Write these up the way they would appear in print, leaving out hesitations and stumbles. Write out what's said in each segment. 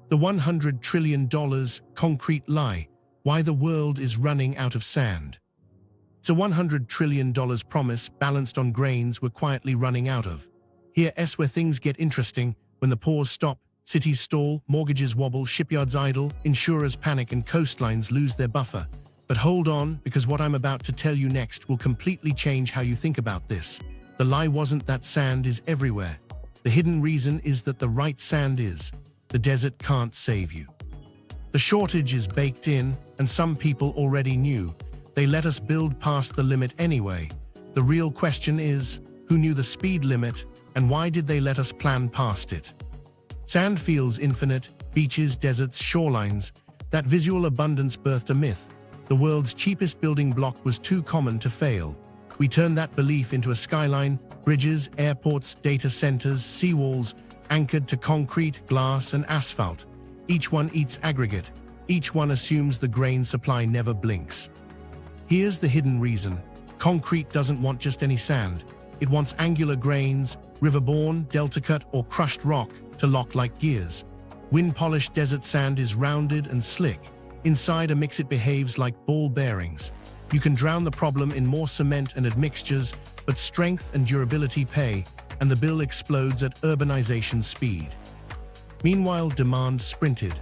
The $100 trillion concrete lie, why the world is running out of sand. It's a $100 trillion promise balanced on grains we're quietly running out of. Here's where things get interesting. When the pause stop, cities stall, mortgages wobble, shipyards idle, insurers panic, and coastlines lose their buffer. But hold on, because what I'm about to tell you next will completely change how you think about this. The lie wasn't that sand is everywhere. The hidden reason is that the right sand is. The desert can't save you. The shortage is baked in, and some people already knew. They let us build past the limit anyway. The real question is, who knew the speed limit, and why did they let us plan past it? Sand feels infinite, beaches, deserts, shorelines. That visual abundance birthed a myth. The world's cheapest building block was too common to fail. We turned that belief into a skyline, bridges, airports, data centers, seawalls, anchored to concrete, glass, and asphalt. Each one eats aggregate. Each one assumes the grain supply never blinks. Here's the hidden reason. Concrete doesn't want just any sand. It wants angular grains, riverborne, delta-cut, or crushed rock to lock like gears. Wind-polished desert sand is rounded and slick. Inside a mix it behaves like ball bearings. You can drown the problem in more cement and admixtures, but strength and durability pay, and the bill explodes at urbanization speed. Meanwhile, demand sprinted.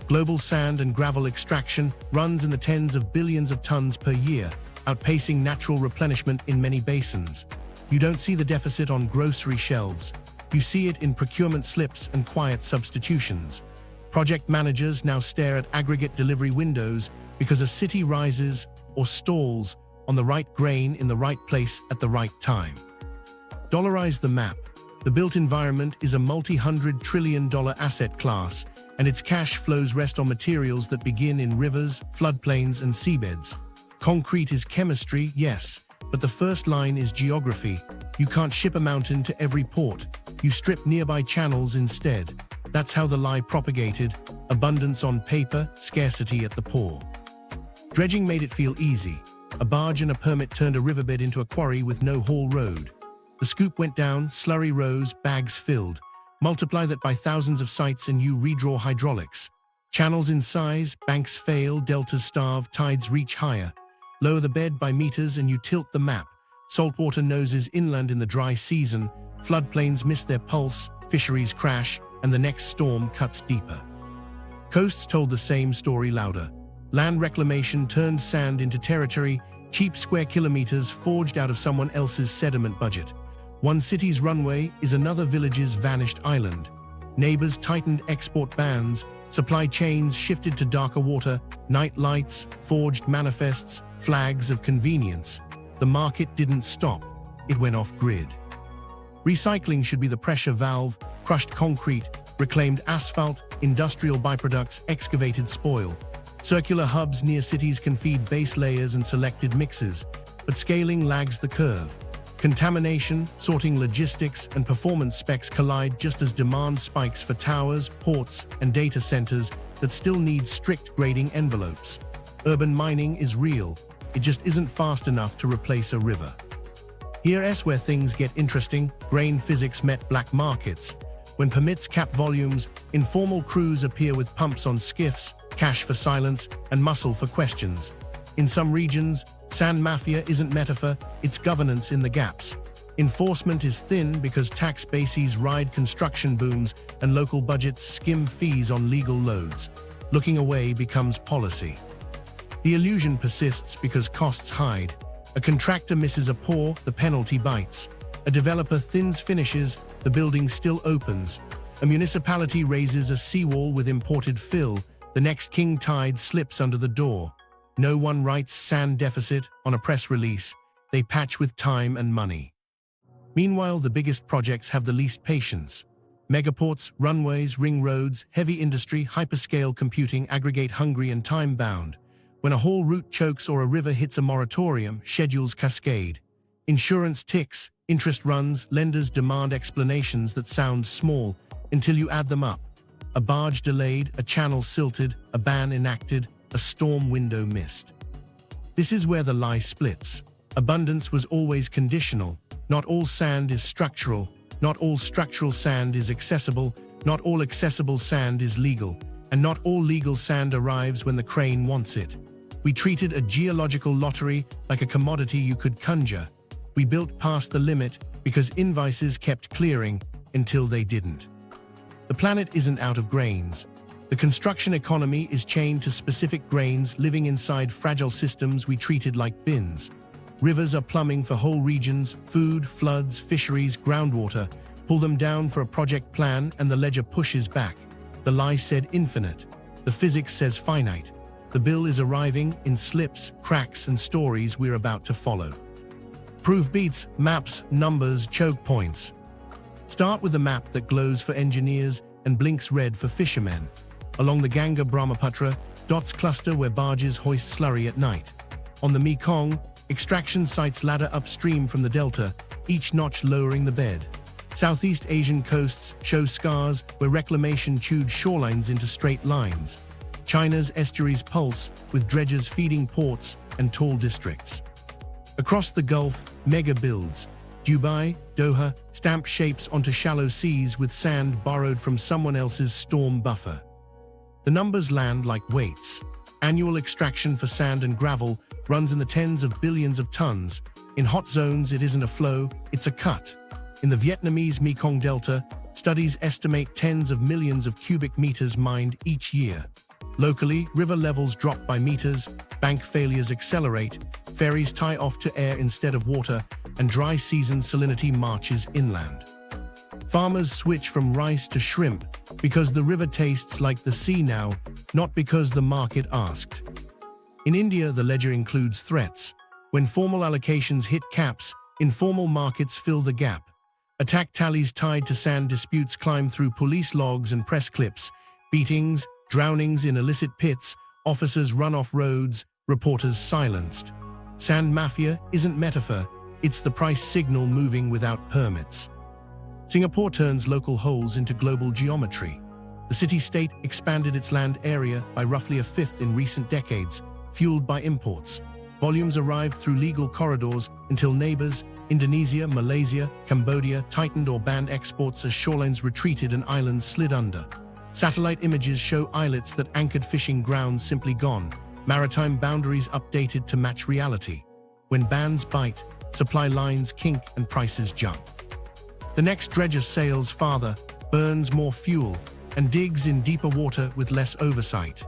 Global sand and gravel extraction runs in the tens of billions of tons per year, outpacing natural replenishment in many basins. You don't see the deficit on grocery shelves. You see it in procurement slips and quiet substitutions. Project managers now stare at aggregate delivery windows because a city rises or stalls on the right grain in the right place at the right time. Dollarize the map. The built environment is a multi-$100 trillion asset class, and its cash flows rest on materials that begin in rivers, floodplains, and seabeds. Concrete is chemistry, yes, but the first line is geography. You can't ship a mountain to every port. You strip nearby channels instead. That's how the lie propagated: abundance on paper, scarcity at the pore. Dredging made it feel easy. A barge and a permit turned a riverbed into a quarry with no haul road. The scoop went down, slurry rose, bags filled. Multiply that by thousands of sites and you redraw hydraulics. Channels in size, banks fail, deltas starve, tides reach higher. Lower the bed by meters and you tilt the map. Saltwater noses inland in the dry season, floodplains miss their pulse, fisheries crash, and the next storm cuts deeper. Coasts told the same story louder. Land reclamation turned sand into territory, cheap square kilometers forged out of someone else's sediment budget. One city's runway is another village's vanished island. Neighbors tightened export bans, supply chains shifted to darker water, night lights, forged manifests, flags of convenience. The market didn't stop, it went off-grid. Recycling should be the pressure valve: crushed concrete, reclaimed asphalt, industrial byproducts, excavated spoil. Circular hubs near cities can feed base layers and selected mixes, but scaling lags the curve. Contamination, sorting logistics, and performance specs collide just as demand spikes for towers, ports, and data centers that still need strict grading envelopes. Urban mining is real, it just isn't fast enough to replace a river. Here's where things get interesting. Grain physics met black markets. When permits cap volumes, informal crews appear with pumps on skiffs, cash for silence, and muscle for questions. In some regions, Sand Mafia isn't metaphor, it's governance in the gaps. Enforcement is thin because tax bases ride construction booms and local budgets skim fees on legal loads. Looking away becomes policy. The illusion persists because costs hide. A contractor misses a pour, the penalty bites. A developer thins finishes, the building still opens. A municipality raises a seawall with imported fill, the next king tide slips under the door. No one writes sand deficit on a press release, they patch with time and money. Meanwhile, the biggest projects have the least patience. Megaports, runways, ring roads, heavy industry, hyperscale computing, aggregate hungry and time-bound. When a haul route chokes or a river hits a moratorium, schedules cascade. Insurance ticks, interest runs, lenders demand explanations that sound small until you add them up. A barge delayed, a channel silted, a ban enacted, a storm window missed. This is where the lie splits. Abundance was always conditional. Not all sand is structural. Not all structural sand is accessible. Not all accessible sand is legal. And not all legal sand arrives when the crane wants it. We treated a geological lottery like a commodity you could conjure. We built past the limit because invoices kept clearing until they didn't. The planet isn't out of grains. The construction economy is chained to specific grains living inside fragile systems we treated like bins. Rivers are plumbing for whole regions, food, floods, fisheries, groundwater. Pull them down for a project plan and the ledger pushes back. The lie said infinite. The physics says finite. The bill is arriving in slips, cracks, and stories we're about to follow. Proof beats, maps, numbers, choke points. Start with the map that glows for engineers and blinks red for fishermen. Along the Ganga-Brahmaputra, dots cluster where barges hoist slurry at night. On the Mekong, extraction sites ladder upstream from the delta, each notch lowering the bed. Southeast Asian coasts show scars where reclamation chewed shorelines into straight lines. China's estuaries pulse with dredgers feeding ports and tall districts. Across the Gulf, mega builds. Dubai, Doha, stamp shapes onto shallow seas with sand borrowed from someone else's storm buffer. The numbers land like weights. Annual extraction for sand and gravel runs in the tens of billions of tons. In hot zones, it isn't a flow, it's a cut. In the Vietnamese Mekong Delta, studies estimate tens of millions of cubic meters mined each year. Locally, river levels drop by meters, bank failures accelerate, ferries tie off to air instead of water, and dry season salinity marches inland. Farmers switch from rice to shrimp because the river tastes like the sea now, not because the market asked. In India, the ledger includes threats. When formal allocations hit caps, informal markets fill the gap. Attack tallies tied to sand disputes climb through police logs and press clips. Beatings, drownings in illicit pits, officers run off roads, reporters silenced. Sand Mafia isn't metaphor, it's the price signal moving without permits. Singapore turns local holes into global geometry. The city-state expanded its land area by roughly a fifth in recent decades, fueled by imports. Volumes arrived through legal corridors until neighbors, Indonesia, Malaysia, Cambodia, tightened or banned exports as shorelines retreated and islands slid under. Satellite images show islets that anchored fishing grounds simply gone, maritime boundaries updated to match reality. When bans bite, supply lines kink and prices jump. The next dredger sails farther, burns more fuel, and digs in deeper water with less oversight.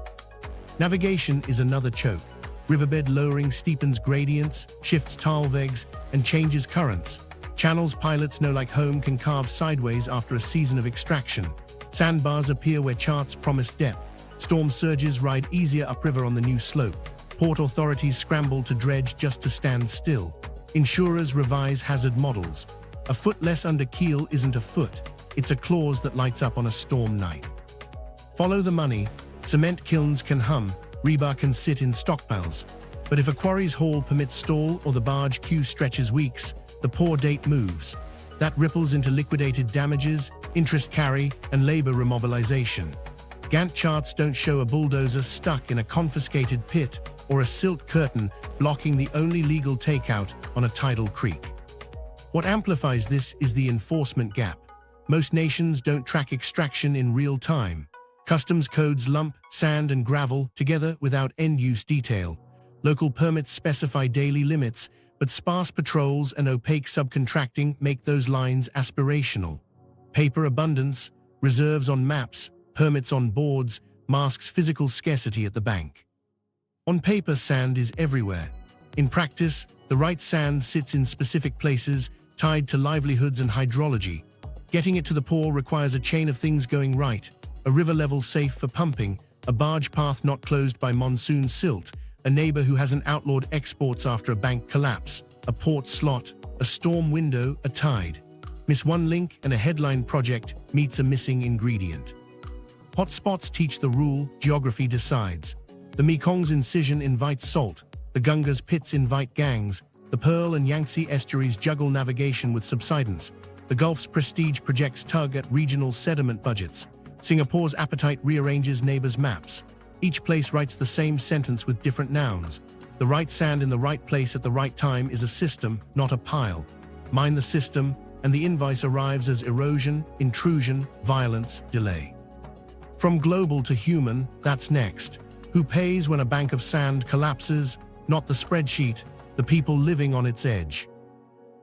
Navigation is another choke. Riverbed lowering steepens gradients, shifts talvegs, and changes currents. Channels pilots know like home can carve sideways after a season of extraction. Sandbars appear where charts promise depth. Storm surges ride easier upriver on the new slope. Port authorities scramble to dredge just to stand still. Insurers revise hazard models. A foot less under keel isn't a foot. It's a clause that lights up on a storm night. Follow the money. Cement kilns can hum. Rebar can sit in stockpiles. But if a quarry's haul permits stall or the barge queue stretches weeks, the poor date moves. That ripples into liquidated damages, interest carry, and labor remobilization. Gantt charts don't show a bulldozer stuck in a confiscated pit or a silt curtain blocking the only legal takeout on a tidal creek. What amplifies this is the enforcement gap. Most nations don't track extraction in real time. Customs codes lump sand and gravel together without end-use detail. Local permits specify daily limits, but sparse patrols and opaque subcontracting make those lines aspirational. Paper abundance, reserves on maps, permits on boards, masks physical scarcity at the bank. On paper, sand is everywhere. In practice, the right sand sits in specific places, tied to livelihoods and hydrology. Getting it to the poor requires a chain of things going right. A river level safe for pumping, a barge path not closed by monsoon silt, a neighbor who hasn't outlawed exports after a bank collapse, a port slot, a storm window, a tide. Miss one link and a headline project meets a missing ingredient. Hotspots teach the rule, geography decides. The Mekong's incision invites salt, the Ganga's pits invite gangs, the Pearl and Yangtze estuaries juggle navigation with subsidence, the Gulf's prestige projects tug at regional sediment budgets. Singapore's appetite rearranges neighbors' maps. Each place writes the same sentence with different nouns. The right sand in the right place at the right time is a system, not a pile. Mine the system, and the invoice arrives as erosion, intrusion, violence, delay. From global to human, that's next. Who pays when a bank of sand collapses? Not the spreadsheet, the people living on its edge.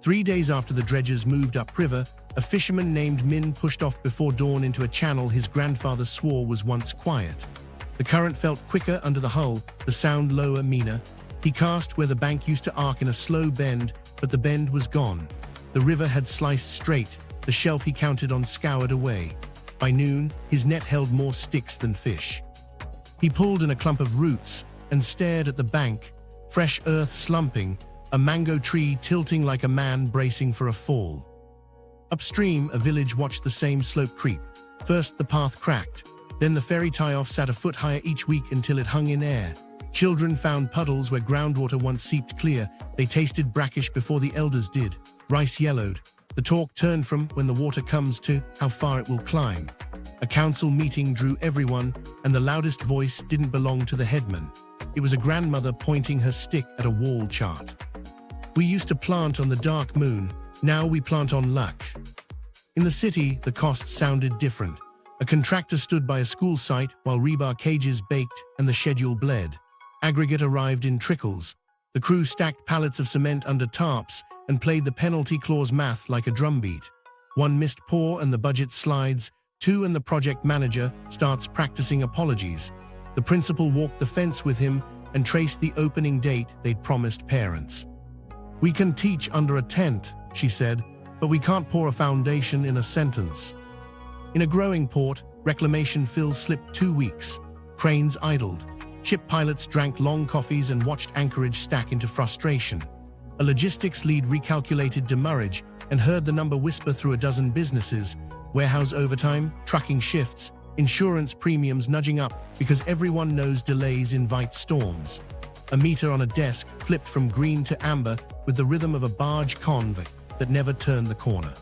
3 days after the dredgers moved upriver, a fisherman named Min pushed off before dawn into a channel his grandfather swore was once quiet. The current felt quicker under the hull, the sound lower, meaner. He cast where the bank used to arc in a slow bend, but the bend was gone. The river had sliced straight, the shelf he counted on scoured away. By noon, his net held more sticks than fish. He pulled in a clump of roots and stared at the bank, fresh earth slumping, a mango tree tilting like a man bracing for a fall. Upstream, a village watched the same slope creep. First the path cracked, then the ferry tie-off sat a foot higher each week until it hung in air. Children found puddles where groundwater once seeped clear. They tasted brackish before the elders did. Rice yellowed. The talk turned from when the water comes to how far it will climb. A council meeting drew everyone, and the loudest voice didn't belong to the headman. It was a grandmother pointing her stick at a wall chart. We used to plant on the dark moon, now we plant on luck. In the city, the costs sounded different. A contractor stood by a school site while rebar cages baked and the schedule bled. Aggregate arrived in trickles. The crew stacked pallets of cement under tarps and played the penalty clause math like a drumbeat. 1 missed pour and the budget slides. 2 and the project manager starts practicing apologies. The principal walked the fence with him and traced the opening date they'd promised parents. "We can teach under a tent," she said, "but we can't pour a foundation in a sentence." In a growing port, reclamation fills slipped 2 weeks. Cranes idled. Ship pilots drank long coffees and watched anchorage stack into frustration. A logistics lead recalculated demurrage and heard the number whisper through a dozen businesses: warehouse overtime, trucking shifts, insurance premiums nudging up because everyone knows delays invite storms. A meter on a desk flipped from green to amber with the rhythm of a barge convoy that never turned the corner.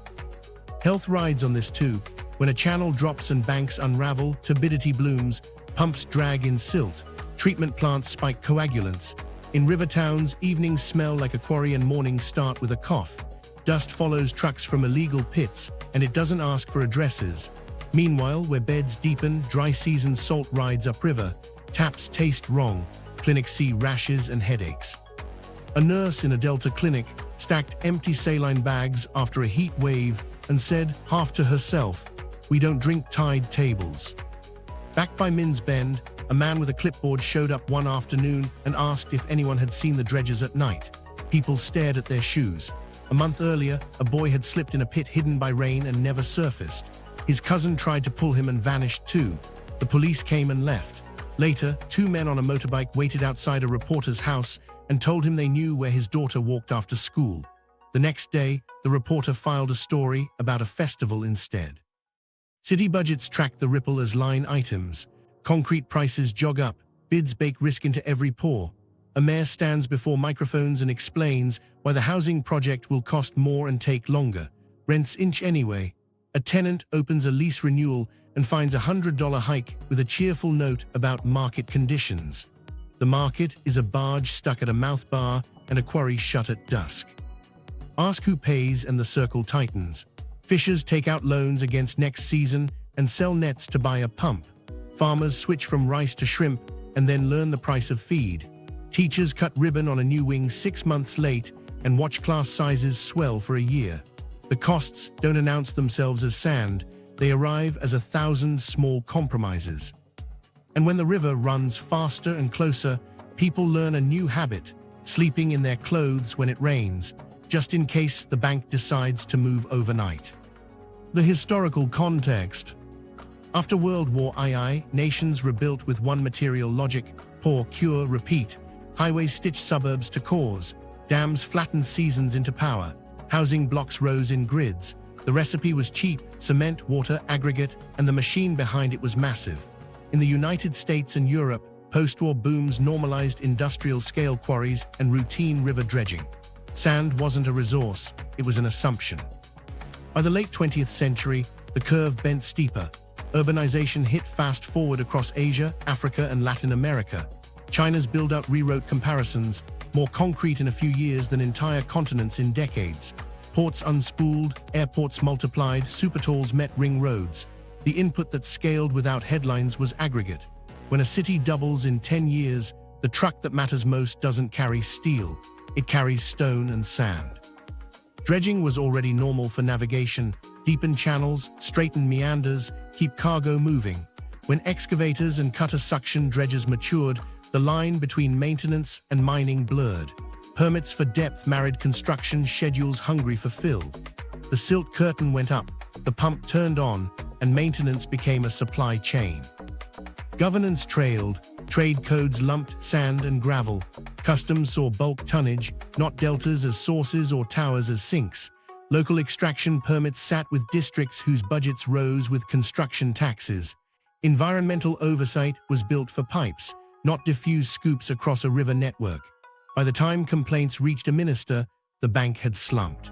Health rides on this too. When a channel drops and banks unravel, turbidity blooms, pumps drag in silt, treatment plants spike coagulants. In river towns, evenings smell like a quarry and mornings start with a cough. Dust follows trucks from illegal pits, and it doesn't ask for addresses. Meanwhile, where beds deepen, dry season salt rides upriver, taps taste wrong, clinics see rashes and headaches. A nurse in a Delta clinic stacked empty saline bags after a heat wave and said, half to herself, "We don't drink tide tables." Back by Min's Bend, a man with a clipboard showed up one afternoon and asked if anyone had seen the dredgers at night. People stared at their shoes. A month earlier, a boy had slipped in a pit hidden by rain and never surfaced. His cousin tried to pull him and vanished too. The police came and left. Later, 2 men on a motorbike waited outside a reporter's house and told him they knew where his daughter walked after school. The next day, the reporter filed a story about a festival instead. City budgets track the ripple as line items. Concrete prices jog up, bids bake risk into every pore. A mayor stands before microphones and explains why the housing project will cost more and take longer. Rents inch anyway. A tenant opens a lease renewal and finds a $100 hike with a cheerful note about market conditions. The market is a barge stuck at a mouth bar and a quarry shut at dusk. Ask who pays and the circle tightens. Fishers take out loans against next season and sell nets to buy a pump. Farmers switch from rice to shrimp and then learn the price of feed. Teachers cut ribbon on a new wing 6 months late and watch class sizes swell for a year. The costs don't announce themselves as sand, they arrive as 1,000 small compromises. And when the river runs faster and closer, people learn a new habit, sleeping in their clothes when it rains, just in case the bank decides to move overnight. The historical context. After World War II, nations rebuilt with one material logic: pour, cure, repeat. Highways stitched suburbs to cores. Dams flattened seasons into power. Housing blocks rose in grids. The recipe was cheap: cement, water, aggregate, and the machine behind it was massive. In the United States and Europe, post-war booms normalized industrial-scale quarries and routine river dredging. Sand wasn't a resource, it was an assumption. By the late 20th century, the curve bent steeper. Urbanization hit fast forward across Asia, Africa, and Latin America. China's build-out rewrote comparisons, more concrete in a few years than entire continents in decades. Ports unspooled, airports multiplied, supertalls met ring roads. The input that scaled without headlines was aggregate. When a city doubles in 10 years, the truck that matters most doesn't carry steel, it carries stone and sand. Dredging was already normal for navigation. Deepen channels, straighten meanders, keep cargo moving. When excavators and cutter suction dredges matured, the line between maintenance and mining blurred. Permits for depth married construction schedules hungry for fill. The silt curtain went up, the pump turned on, and maintenance became a supply chain. Governance trailed, trade codes lumped sand and gravel. Customs saw bulk tonnage, not deltas as sources or towers as sinks. Local extraction permits sat with districts whose budgets rose with construction taxes. Environmental oversight was built for pipes, not diffuse scoops across a river network. By the time complaints reached a minister, the bank had slumped.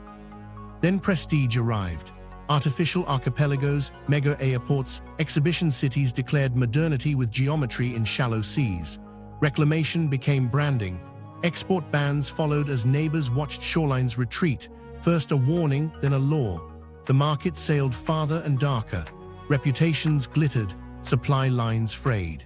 Then prestige arrived. Artificial archipelagos, mega airports, exhibition cities declared modernity with geometry in shallow seas. Reclamation became branding. Export bans followed as neighbors watched shorelines retreat, first a warning, then a law. The market sailed farther and darker. Reputations glittered, supply lines frayed.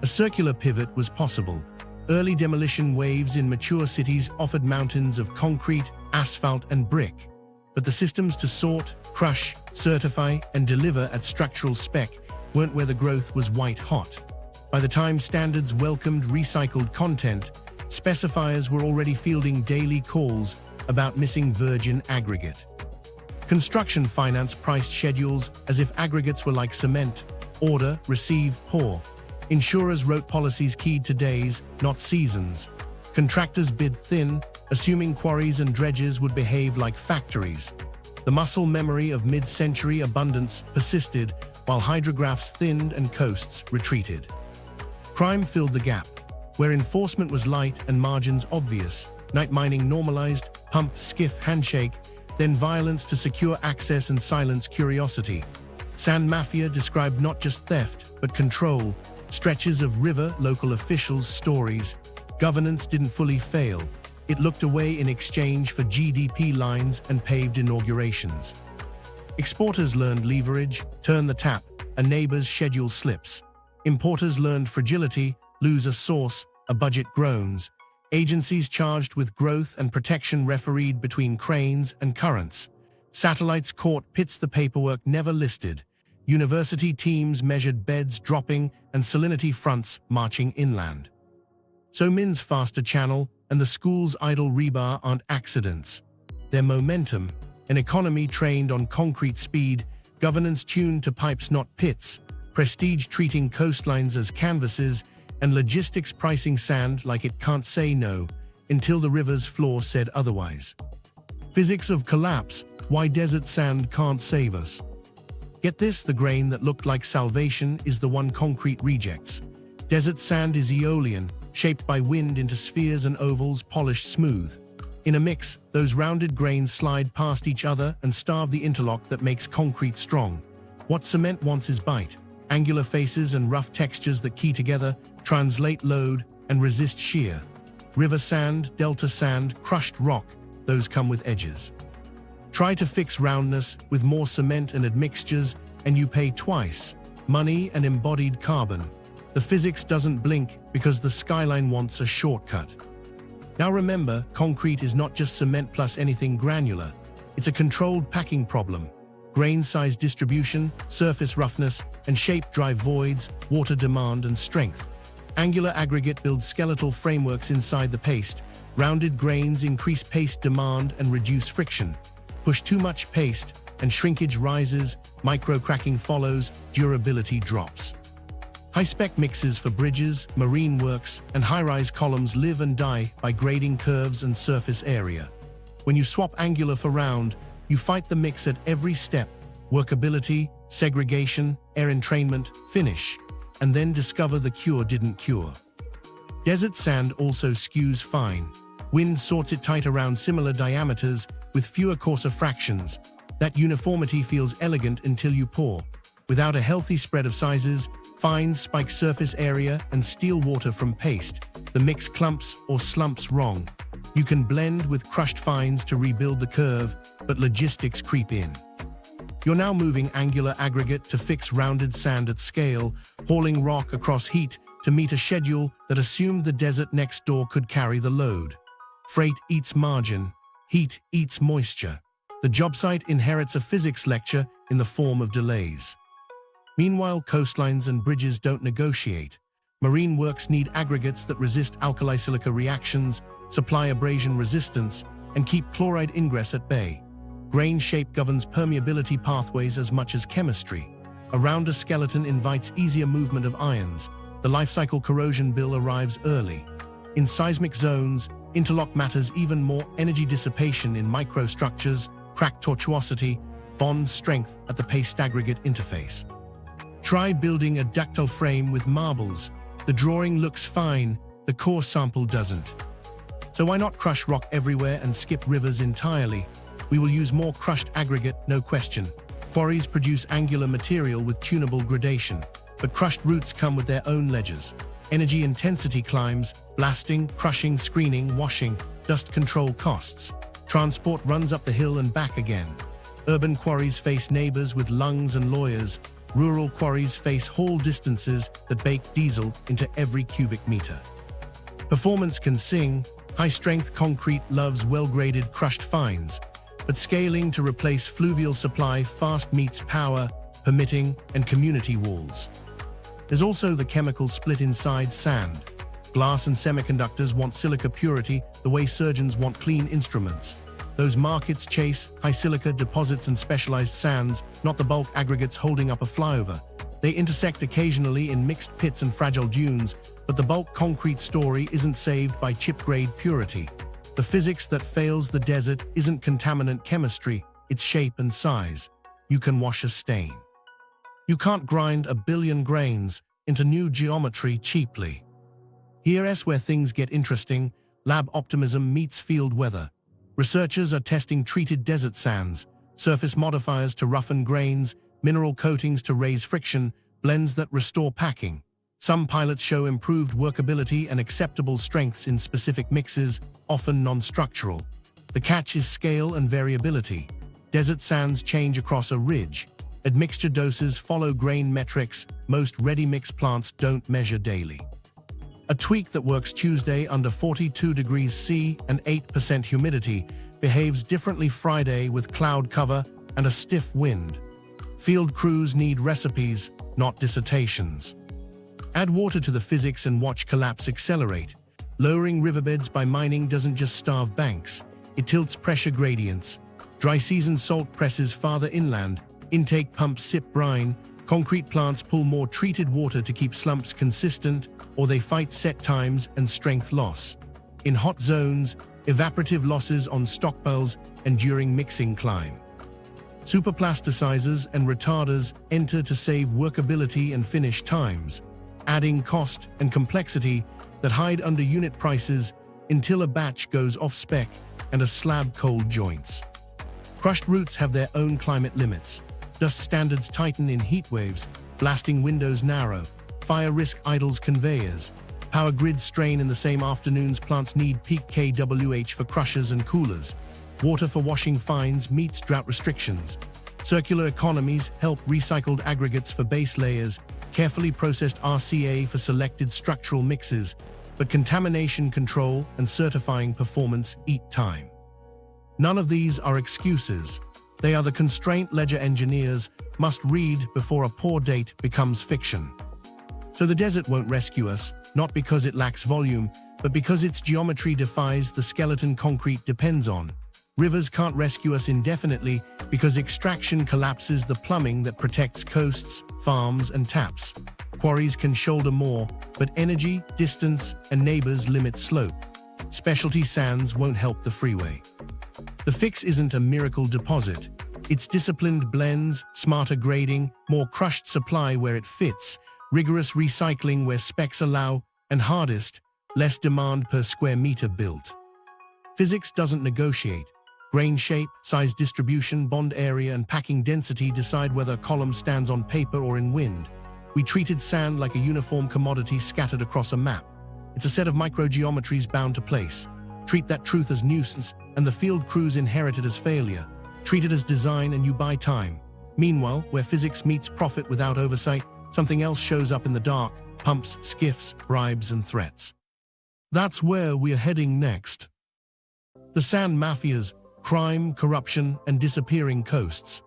A circular pivot was possible. Early demolition waves in mature cities offered mountains of concrete, asphalt, and brick. But the systems to sort, crush, certify, and deliver at structural spec weren't where the growth was white-hot. By the time standards welcomed recycled content, specifiers were already fielding daily calls about missing virgin aggregate. Construction finance priced schedules as if aggregates were like cement: order, receive, pour. Insurers wrote policies keyed to days, not seasons. Contractors bid thin, assuming quarries and dredges would behave like factories. The muscle memory of mid-century abundance persisted while hydrographs thinned and coasts retreated. Crime filled the gap. Where enforcement was light and margins obvious, night mining normalized, pump, skiff, handshake, then violence to secure access and silence curiosity. Sand Mafia described not just theft, but control, stretches of river, local officials, stories. Governance didn't fully fail. It looked away in exchange for GDP lines and paved inaugurations. Exporters learned leverage, turn the tap, a neighbor's schedule slips. Importers learned fragility, lose a source, a budget groans. Agencies charged with growth and protection refereed between cranes and currents. Satellites caught pits the paperwork never listed. University teams measured beds dropping and salinity fronts marching inland. So Min's faster channel and the school's idle rebar aren't accidents. They're momentum, an economy trained on concrete speed, governance tuned to pipes not pits, prestige treating coastlines as canvases, and logistics pricing sand like it can't say no until the river's floor said otherwise. Physics of collapse, why desert sand can't save us. Get this, the grain that looked like salvation is the one concrete rejects. Desert sand is aeolian, shaped by wind into spheres and ovals polished smooth. In a mix, those rounded grains slide past each other and starve the interlock that makes concrete strong. What cement wants is bite. Angular faces and rough textures that key together, translate load, and resist shear. River sand, delta sand, crushed rock, those come with edges. Try to fix roundness with more cement and admixtures, and you pay twice: money and embodied carbon. The physics doesn't blink because the skyline wants a shortcut. Now remember, concrete is not just cement plus anything granular. It's a controlled packing problem. Grain size distribution, surface roughness, and shape drive voids, water demand, and strength. Angular aggregate builds skeletal frameworks inside the paste. Rounded grains increase paste demand and reduce friction. Push too much paste, and shrinkage rises, micro-cracking follows, durability drops. High-spec mixes for bridges, marine works, and high-rise columns live and die by grading curves and surface area. When you swap angular for round, you fight the mix at every step: workability, segregation, air entrainment, finish, and then discover the cure didn't cure. Desert sand also skews fine. Wind sorts it tight around similar diameters with fewer coarser fractions. That uniformity feels elegant until you pour. Without a healthy spread of sizes, fines spike surface area and steal water from paste. The mix clumps or slumps wrong. You can blend with crushed fines to rebuild the curve, but logistics creep in. You're now moving angular aggregate to fix rounded sand at scale, hauling rock across heat to meet a schedule that assumed the desert next door could carry the load. Freight eats margin, heat eats moisture. The job site inherits a physics lecture in the form of delays. Meanwhile, coastlines and bridges don't negotiate. Marine works need aggregates that resist alkali-silica reactions, supply abrasion resistance, and keep chloride ingress at bay. Grain shape governs permeability pathways as much as chemistry. A rounder skeleton invites easier movement of ions. The life cycle corrosion bill arrives early. In seismic zones, interlock matters even more. Energy dissipation in microstructures, crack tortuosity, bond strength at the paste aggregate interface. Try building a ductile frame with marbles. The drawing looks fine, the core sample doesn't. So why not crush rock everywhere and skip rivers entirely? We will use more crushed aggregate, no question. Quarries produce angular material with tunable gradation, but crushed roots come with their own ledgers. Energy intensity climbs, blasting, crushing, screening, washing, dust control costs. Transport runs up the hill and back again. Urban quarries face neighbors with lungs and lawyers. Rural quarries face haul distances that bake diesel into every cubic meter. Performance can sing. High-strength concrete loves well-graded crushed fines, but scaling to replace fluvial supply fast meets power, permitting, and community walls. There's also the chemical split inside sand. Glass and semiconductors want silica purity the way surgeons want clean instruments. Those markets chase high silica deposits and specialized sands, not the bulk aggregates holding up a flyover. They intersect occasionally in mixed pits and fragile dunes, but the bulk concrete story isn't saved by chip-grade purity. The physics that fails the desert isn't contaminant chemistry, it's shape and size. You can wash a stain. You can't grind a billion grains into new geometry cheaply. Here's where things get interesting. Lab optimism meets field weather. Researchers are testing treated desert sands, surface modifiers to roughen grains, mineral coatings to raise friction, blends that restore packing. Some pilots show improved workability and acceptable strengths in specific mixes, often non-structural. The catch is scale and variability. Desert sands change across a ridge. Admixture doses follow grain metrics. Most ready-mix plants don't measure daily. A tweak that works Tuesday under 42 degrees C and 8% humidity behaves differently Friday with cloud cover and a stiff wind. Field crews need recipes, not dissertations. Add water to the physics and watch collapse accelerate. Lowering riverbeds by mining doesn't just starve banks, it tilts pressure gradients. Dry season salt presses farther inland, intake pumps sip brine, concrete plants pull more treated water to keep slumps consistent, or they fight set times and strength loss. In hot zones, evaporative losses on stockpiles and during mixing climb. Superplasticizers and retarders enter to save workability and finish times, adding cost and complexity that hide under unit prices until a batch goes off-spec and a slab cold joints. Crushed roots have their own climate limits. Dust standards tighten in heat waves, blasting windows narrow. Fire risk idles conveyors. Power grids strain in the same afternoons. Plants need peak kWh for crushers and coolers. Water for washing fines meets drought restrictions. Circular economies help recycled aggregates for base layers, carefully processed RCA for selected structural mixes, but contamination control and certifying performance eat time. None of these are excuses. They are the constraint ledger engineers must read before a poor date becomes fiction. So the desert won't rescue us, not because it lacks volume, but because its geometry defies the skeleton concrete depends on. Rivers can't rescue us indefinitely because extraction collapses the plumbing that protects coasts, farms, and taps. Quarries can shoulder more, but energy, distance, and neighbors limit slope. Specialty sands won't help the freeway. The fix isn't a miracle deposit. It's disciplined blends, smarter grading, more crushed supply where it fits, rigorous recycling where specs allow, and hardest, less demand per square meter built. Physics doesn't negotiate. Grain shape, size distribution, bond area, and packing density decide whether a column stands on paper or in wind. We treated sand like a uniform commodity scattered across a map. It's a set of microgeometries bound to place. Treat that truth as nuisance, and the field crews inherit it as failure. Treat it as design and you buy time. Meanwhile, where physics meets profit without oversight, something else shows up in the dark: pumps, skiffs, bribes, and threats. That's where we're heading next. The Sand Mafias: crime, corruption, and disappearing coasts.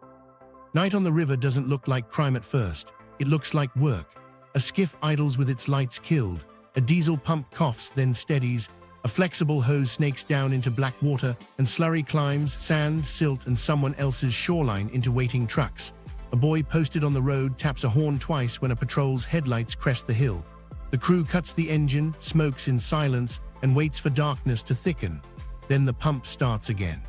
Night on the river doesn't look like crime at first. It looks like work. A skiff idles with its lights killed. A diesel pump coughs, then steadies. A flexible hose snakes down into black water, and slurry climbs sand, silt, and someone else's shoreline into waiting trucks. A boy posted on the road taps a horn twice when a patrol's headlights crest the hill. The crew cuts the engine, smokes in silence, and waits for darkness to thicken. Then the pump starts again.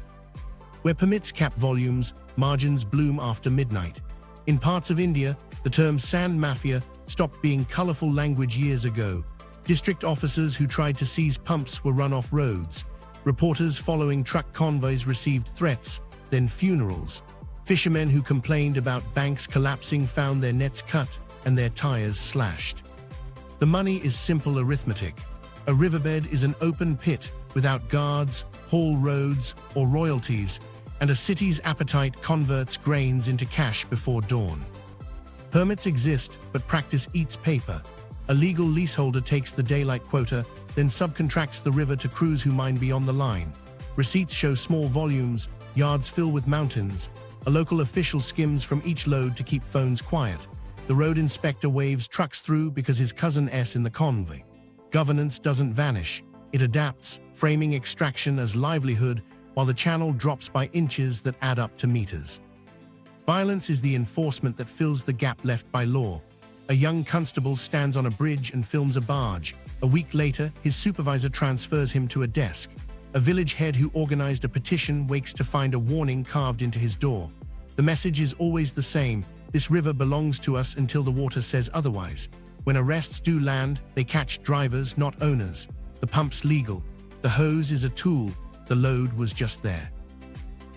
Where permits cap volumes, margins bloom after midnight. In parts of India, the term Sand Mafia stopped being colorful language years ago. District officers who tried to seize pumps were run off roads. Reporters following truck convoys received threats, then funerals. Fishermen who complained about banks collapsing found their nets cut and their tires slashed. The money is simple arithmetic. A riverbed is an open pit without guards, haul roads, or royalties, and a city's appetite converts grains into cash before dawn. Permits exist, but practice eats paper. A legal leaseholder takes the daylight quota, then subcontracts the river to crews who mine beyond the line. Receipts show small volumes, yards fill with mountains. A local official skims from each load to keep phones quiet. The road inspector waves trucks through because his cousin S in the convoy. Governance doesn't vanish. It adapts, framing extraction as livelihood, while the channel drops by inches that add up to meters. Violence is the enforcement that fills the gap left by law. A young constable stands on a bridge and films a barge. A week later, his supervisor transfers him to a desk. A village head who organized a petition wakes to find a warning carved into his door. The message is always the same: this river belongs to us until the water says otherwise. When arrests do land, they catch drivers, not owners. The pump's legal. The hose is a tool. The load was just there.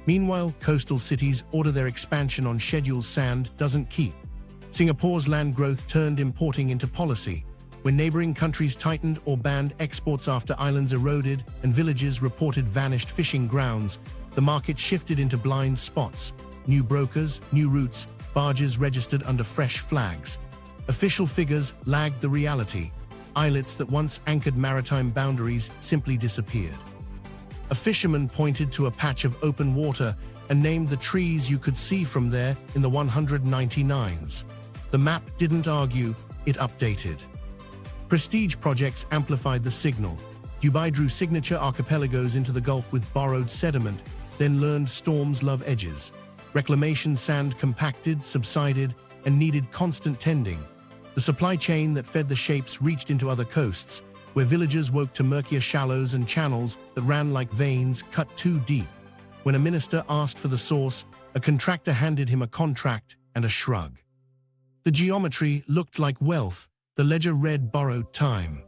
Meanwhile, coastal cities order their expansion on schedules sand doesn't keep. Singapore's land growth turned importing into policy. When neighboring countries tightened or banned exports after islands eroded and villages reported vanished fishing grounds, the market shifted into blind spots. New brokers, new routes, barges registered under fresh flags. Official figures lagged the reality. Islets that once anchored maritime boundaries simply disappeared. A fisherman pointed to a patch of open water and named the trees you could see from there in the 199s. The map didn't argue, it updated. Prestige projects amplified the signal. Dubai drew signature archipelagos into the Gulf with borrowed sediment, then learned storms love edges. Reclamation sand compacted, subsided, and needed constant tending. The supply chain that fed the shapes reached into other coasts, where villagers woke to murkier shallows and channels that ran like veins cut too deep. When a minister asked for the source, a contractor handed him a contract and a shrug. The geometry looked like wealth. The ledger read borrowed time.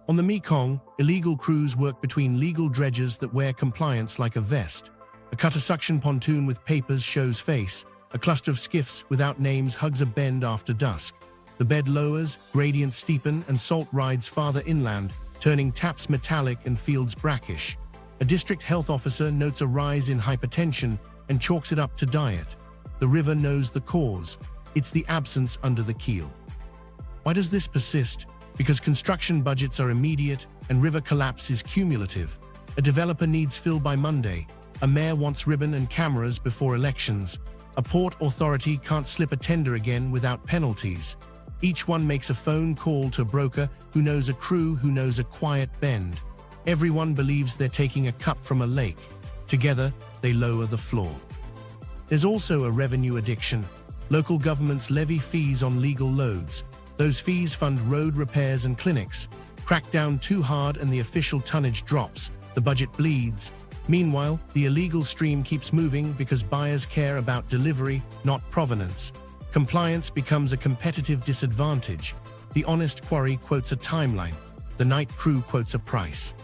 On the Mekong, illegal crews work between legal dredgers that wear compliance like a vest. A cutter suction pontoon with papers shows face. A cluster of skiffs without names hugs a bend after dusk. The bed lowers, gradients steepen, and salt rides farther inland, turning taps metallic and fields brackish. A district health officer notes a rise in hypertension and chalks it up to diet. The river knows the cause. It's the absence under the keel. Why does this persist? Because construction budgets are immediate and river collapse is cumulative. A developer needs fill by Monday. A mayor wants ribbon and cameras before elections. A port authority can't slip a tender again without penalties. Each one makes a phone call to a broker who knows a crew who knows a quiet bend. Everyone believes they're taking a cup from a lake. Together, they lower the floor. There's also a revenue addiction. Local governments levy fees on legal loads. Those fees fund road repairs and clinics. Crack down too hard and the official tonnage drops. The budget bleeds. Meanwhile, the illegal stream keeps moving because buyers care about delivery, not provenance. Compliance becomes a competitive disadvantage. The honest quarry quotes a timeline. The night crew quotes a price.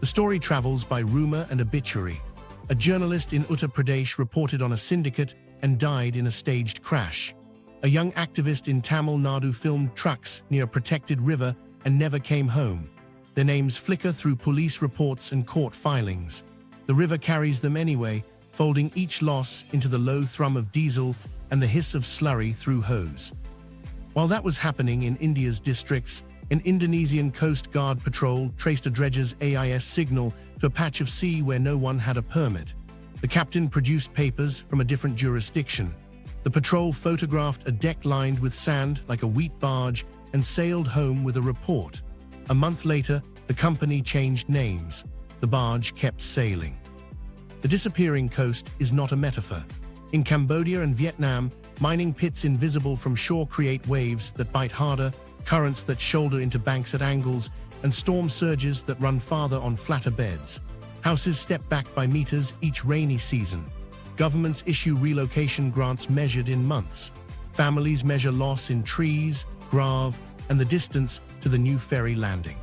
The story travels by rumor and obituary. A journalist in Uttar Pradesh reported on a syndicate and died in a staged crash. A young activist in Tamil Nadu filmed trucks near a protected river and never came home. Their names flicker through police reports and court filings. The river carries them anyway, folding each loss into the low thrum of diesel and the hiss of slurry through hose. While that was happening in India's districts, an Indonesian Coast Guard patrol traced a dredger's AIS signal to a patch of sea where no one had a permit. The captain produced papers from a different jurisdiction. The patrol photographed a deck lined with sand like a wheat barge and sailed home with a report. A month later, the company changed names. The barge kept sailing. The disappearing coast is not a metaphor. In Cambodia and Vietnam, mining pits invisible from shore create waves that bite harder, currents that shoulder into banks at angles, and storm surges that run farther on flatter beds. Houses step back by meters each rainy season. Governments issue relocation grants measured in months. Families measure loss in trees, grave, and the distance to the new ferry landing.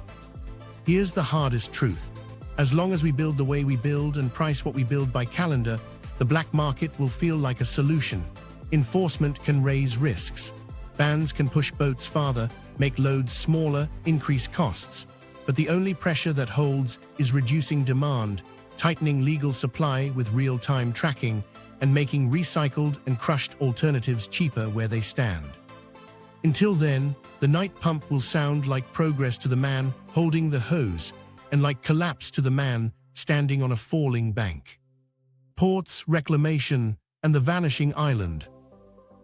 Here's the hardest truth. As long as we build the way we build and price what we build by calendar, the black market will feel like a solution. Enforcement can raise risks. Bans can push boats farther, make loads smaller, increase costs. But the only pressure that holds is reducing demand, tightening legal supply with real-time tracking, and making recycled and crushed alternatives cheaper where they stand. Until then, the night pump will sound like progress to the man holding the hose, and like collapse to the man standing on a falling bank. Ports, reclamation, and the vanishing island.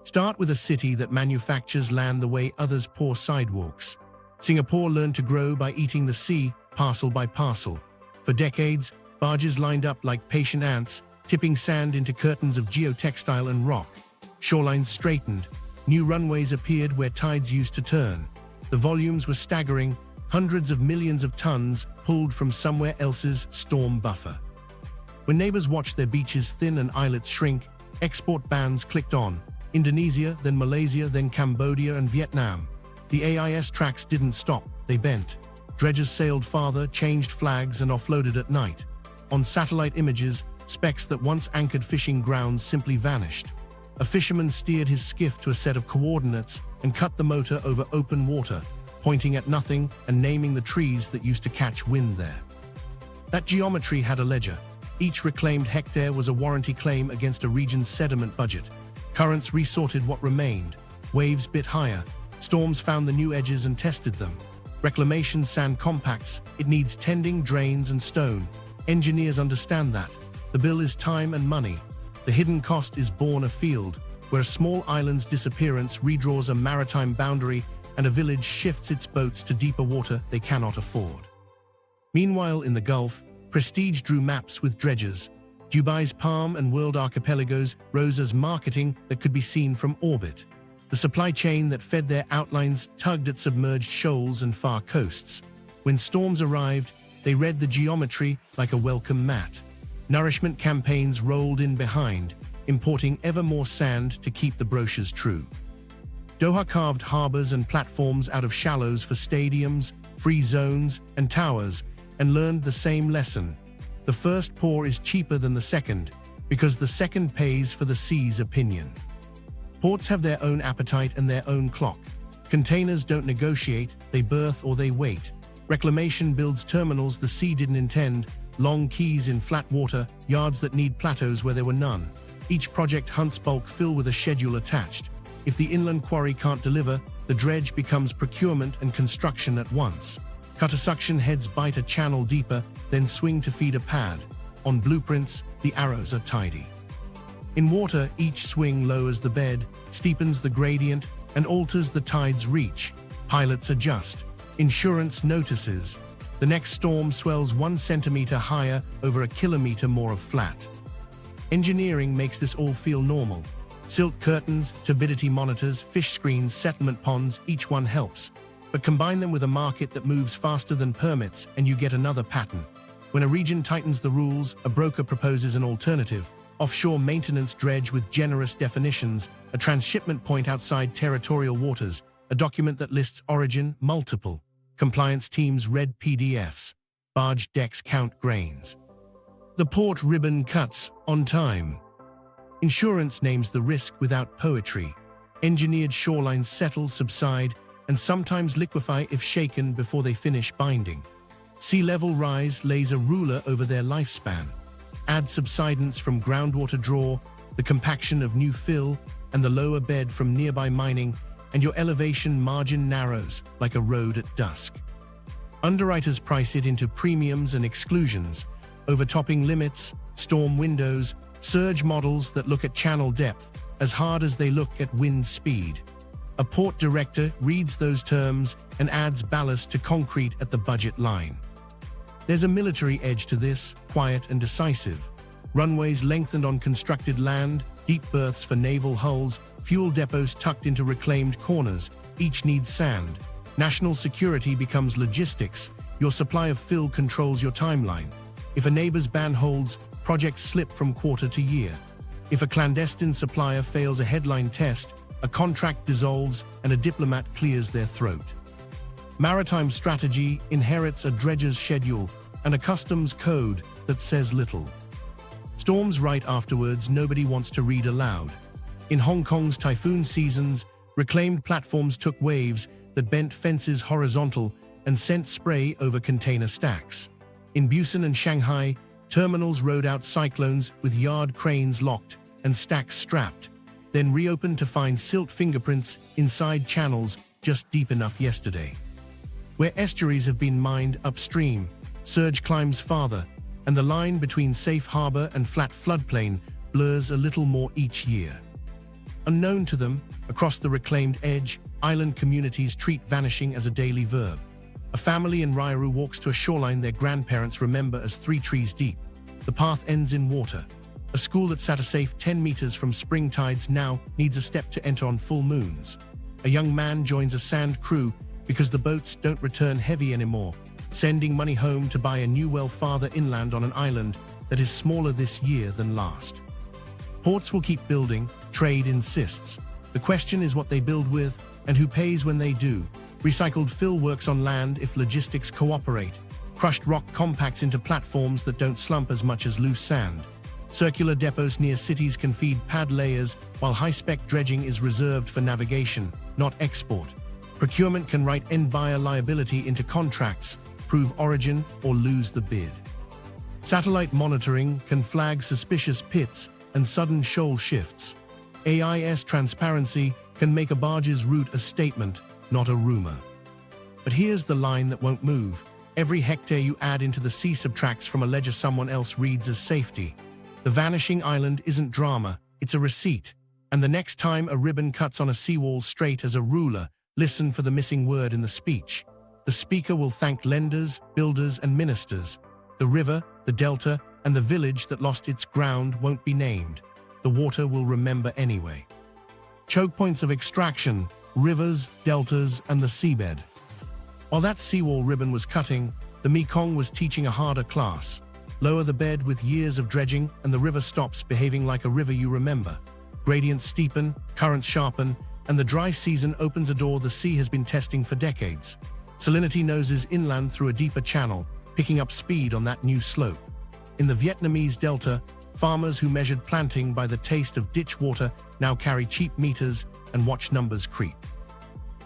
Start with a city that manufactures land the way others pour sidewalks. Singapore learned to grow by eating the sea, parcel by parcel. For decades, barges lined up like patient ants, tipping sand into curtains of geotextile and rock. Shorelines straightened. New runways appeared where tides used to turn. The volumes were staggering, hundreds of millions of tons pulled from somewhere else's storm buffer. When neighbors watched their beaches thin and islets shrink, export bans clicked on. Indonesia, then Malaysia, then Cambodia and Vietnam. The AIS tracks didn't stop, they bent. Dredgers sailed farther, changed flags, and offloaded at night. On satellite images, specks that once anchored fishing grounds simply vanished. A fisherman steered his skiff to a set of coordinates and cut the motor over open water, pointing at nothing and naming the trees that used to catch wind there. That geometry had a ledger. Each reclaimed hectare was a warranty claim against a region's sediment budget. Currents resorted what remained. Waves bit higher. Storms found the new edges and tested them. Reclamation sand compacts. It needs tending, drains, and stone. Engineers understand that. The bill is time and money. The hidden cost is born afield, where a small island's disappearance redraws a maritime boundary and a village shifts its boats to deeper water they cannot afford. Meanwhile, in the Gulf, prestige drew maps with dredgers. Dubai's Palm and World Archipelagos rose as marketing that could be seen from orbit. The supply chain that fed their outlines tugged at submerged shoals and far coasts. When storms arrived, they read the geometry like a welcome mat. Nourishment campaigns rolled in behind, importing ever more sand to keep the brochures true. Doha carved harbors and platforms out of shallows for stadiums, free zones, and towers, and learned the same lesson. The first pour is cheaper than the second, because the second pays for the sea's opinion. Ports have their own appetite and their own clock. Containers don't negotiate, they berth or they wait. Reclamation builds terminals the sea didn't intend, long quays in flat water, yards that need plateaus where there were none. Each project hunts bulk fill with a schedule attached. If the inland quarry can't deliver, the dredge becomes procurement and construction at once. Cutter suction heads bite a channel deeper, then swing to feed a pad. On blueprints, the arrows are tidy. In water, each swing lowers the bed, steepens the gradient, and alters the tide's reach. Pilots adjust. Insurance notices. The next storm swells 1 centimeter higher over a kilometer more of flat. Engineering makes this all feel normal. Silt curtains, turbidity monitors, fish screens, settlement ponds, each one helps. But combine them with a market that moves faster than permits and you get another pattern. When a region tightens the rules, a broker proposes an alternative. Offshore maintenance dredge with generous definitions, a transshipment point outside territorial waters, a document that lists origin, multiple. Compliance teams read PDFs. Barge decks count grains. The port ribbon cuts on time. Insurance names the risk without poetry. Engineered shorelines settle, subside, and sometimes liquefy if shaken before they finish binding. Sea level rise lays a ruler over their lifespan. Add subsidence from groundwater draw, the compaction of new fill, and the lower bed from nearby mining, and your elevation margin narrows like a road at dusk. Underwriters price it into premiums and exclusions, overtopping limits, storm windows, surge models that look at channel depth as hard as they look at wind speed. A port director reads those terms and adds ballast to concrete at the budget line. There's a military edge to this, quiet and decisive. Runways lengthened on constructed land, deep berths for naval hulls, fuel depots tucked into reclaimed corners. Each needs sand. National security becomes logistics. Your supply of fill controls your timeline. If a neighbor's ban holds, projects slip from quarter to year. If a clandestine supplier fails a headline test, a contract dissolves and a diplomat clears their throat. Maritime strategy inherits a dredger's schedule and a customs code that says little. Storms right afterwards nobody wants to read aloud. In Hong Kong's typhoon seasons, reclaimed platforms took waves that bent fences horizontal and sent spray over container stacks. In Busan and Shanghai, terminals rode out cyclones with yard cranes locked and stacks strapped, then reopened to find silt fingerprints inside channels just deep enough yesterday. Where estuaries have been mined upstream, surge climbs farther, and the line between safe harbor and flat floodplain blurs a little more each year. Unknown to them, across the reclaimed edge, island communities treat vanishing as a daily verb. A family in Rairu walks to a shoreline their grandparents remember as 3 trees deep. The path ends in water. A school that sat a safe 10 meters from spring tides now needs a step to enter on full moons. A young man joins a sand crew because the boats don't return heavy anymore, sending money home to buy a new well farther inland on an island that is smaller this year than last. Ports will keep building, trade insists. The question is what they build with and who pays when they do. Recycled fill works on land if logistics cooperate. Crushed rock compacts into platforms that don't slump as much as loose sand. Circular depots near cities can feed pad layers, while high-spec dredging is reserved for navigation, not export. Procurement can write end buyer liability into contracts, prove origin, or lose the bid. Satellite monitoring can flag suspicious pits and sudden shoal shifts. AIS transparency can make a barge's route a statement, not a rumor. But here's the line that won't move. Every hectare you add into the sea subtracts from a ledger someone else reads as safety. The vanishing island isn't drama, it's a receipt. And the next time a ribbon cuts on a seawall straight as a ruler, listen for the missing word in the speech. The speaker will thank lenders, builders, and ministers. The river, the delta, and the village that lost its ground won't be named. The water will remember anyway. Choke points of extraction, rivers, deltas, and the seabed. While that seawall ribbon was cutting, the Mekong was teaching a harder class. Lower the bed with years of dredging, and the river stops behaving like a river you remember. Gradients steepen, currents sharpen, and the dry season opens a door the sea has been testing for decades. Salinity noses inland through a deeper channel, picking up speed on that new slope. In the Vietnamese delta, farmers who measured planting by the taste of ditch water now carry cheap meters and watch numbers creep.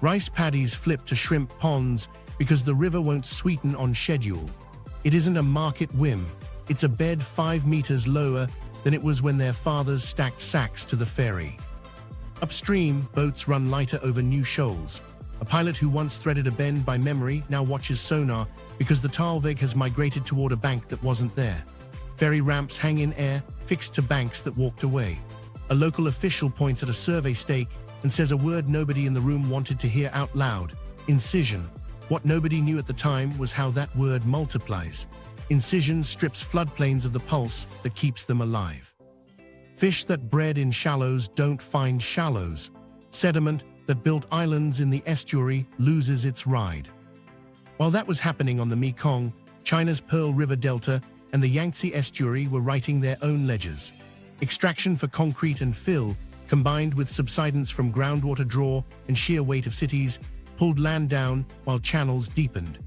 Rice paddies flip to shrimp ponds because the river won't sweeten on schedule. It isn't a market whim, it's a bed 5 meters lower than it was when their fathers stacked sacks to the ferry. Upstream, boats run lighter over new shoals. A pilot who once threaded a bend by memory now watches sonar because the Talveg has migrated toward a bank that wasn't there. Ferry ramps hang in air, fixed to banks that walked away. A local official points at a survey stake and says a word nobody in the room wanted to hear out loud: incision. What nobody knew at the time was how that word multiplies. Incision strips floodplains of the pulse that keeps them alive. Fish that bred in shallows don't find shallows. Sediment that built islands in the estuary loses its ride. While that was happening on the Mekong, China's Pearl River Delta and the Yangtze estuary were writing their own ledgers. Extraction for concrete and fill, combined with subsidence from groundwater draw and sheer weight of cities, pulled land down while channels deepened.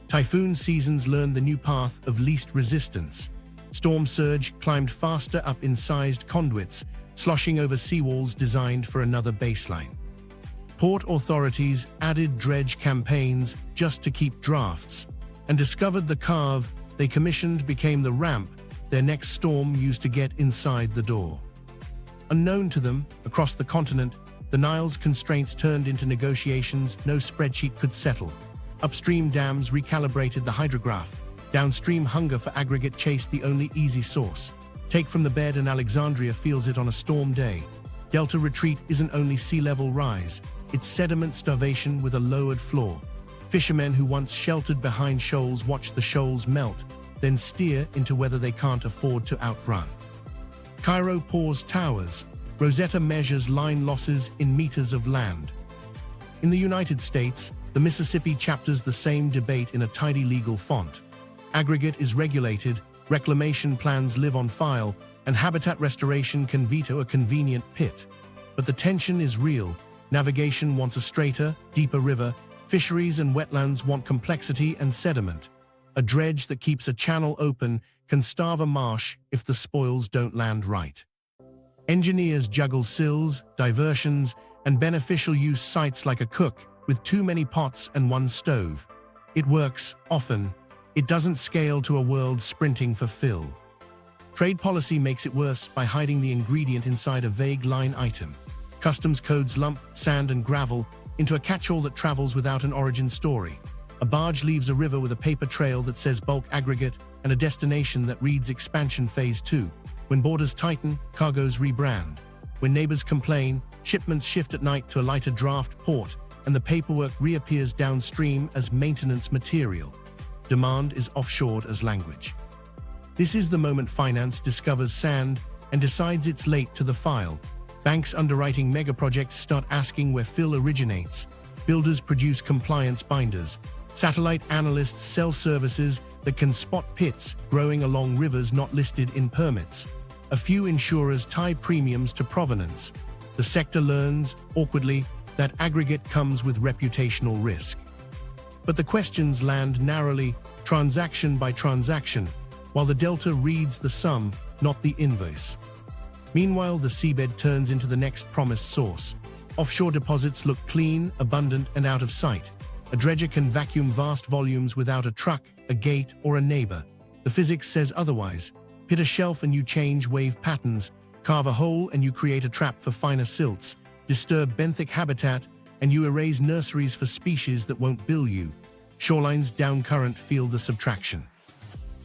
Typhoon seasons learned the new path of least resistance. Storm surge climbed faster up incised conduits, sloshing over seawalls designed for another baseline. Port authorities added dredge campaigns just to keep drafts, and discovered the carve they commissioned became the ramp their next storm used to get inside the door. Unknown to them, across the continent, the Nile's constraints turned into negotiations no spreadsheet could settle. Upstream dams recalibrated the hydrograph. Downstream hunger for aggregate chased the only easy source. Take from the bed and Alexandria feels it on a storm day. Delta retreat isn't only sea level rise, it's sediment starvation with a lowered floor. Fishermen who once sheltered behind shoals watch the shoals melt, then steer into whether they can't afford to outrun. Cairo pours towers. Rosetta measures line losses in meters of land. In the United States, the Mississippi chapters the same debate in a tidy legal font. Aggregate is regulated, reclamation plans live on file, and habitat restoration can veto a convenient pit. But the tension is real. Navigation wants a straighter, deeper river. Fisheries and wetlands want complexity and sediment. A dredge that keeps a channel open can starve a marsh if the spoils don't land right. Engineers juggle sills, diversions, and beneficial use sites like a cook with too many pots and one stove. It works, often. It doesn't scale to a world sprinting for fill. Trade policy makes it worse by hiding the ingredient inside a vague line item. Customs codes lump sand and gravel into a catch-all that travels without an origin story. A barge leaves a river with a paper trail that says bulk aggregate and a destination that reads expansion phase 2. When borders tighten, cargoes rebrand. When neighbors complain, shipments shift at night to a lighter draft port, and the paperwork reappears downstream as maintenance material. Demand is offshored as language. This is the moment finance discovers sand and decides it's late to the file. Banks underwriting megaprojects start asking where fill originates. Builders produce compliance binders. Satellite analysts sell services that can spot pits growing along rivers not listed in permits. A few insurers tie premiums to provenance. The sector learns, awkwardly, that aggregate comes with reputational risk. But the questions land narrowly, transaction by transaction, while the delta reads the sum, not the invoice. Meanwhile, the seabed turns into the next promised source. Offshore deposits look clean, abundant, and out of sight. A dredger can vacuum vast volumes without a truck, a gate, or a neighbor. The physics says otherwise. Hit a shelf and you change wave patterns, carve a hole and you create a trap for finer silts, disturb benthic habitat and you erase nurseries for species that won't bill you. Shorelines down current feel the subtraction.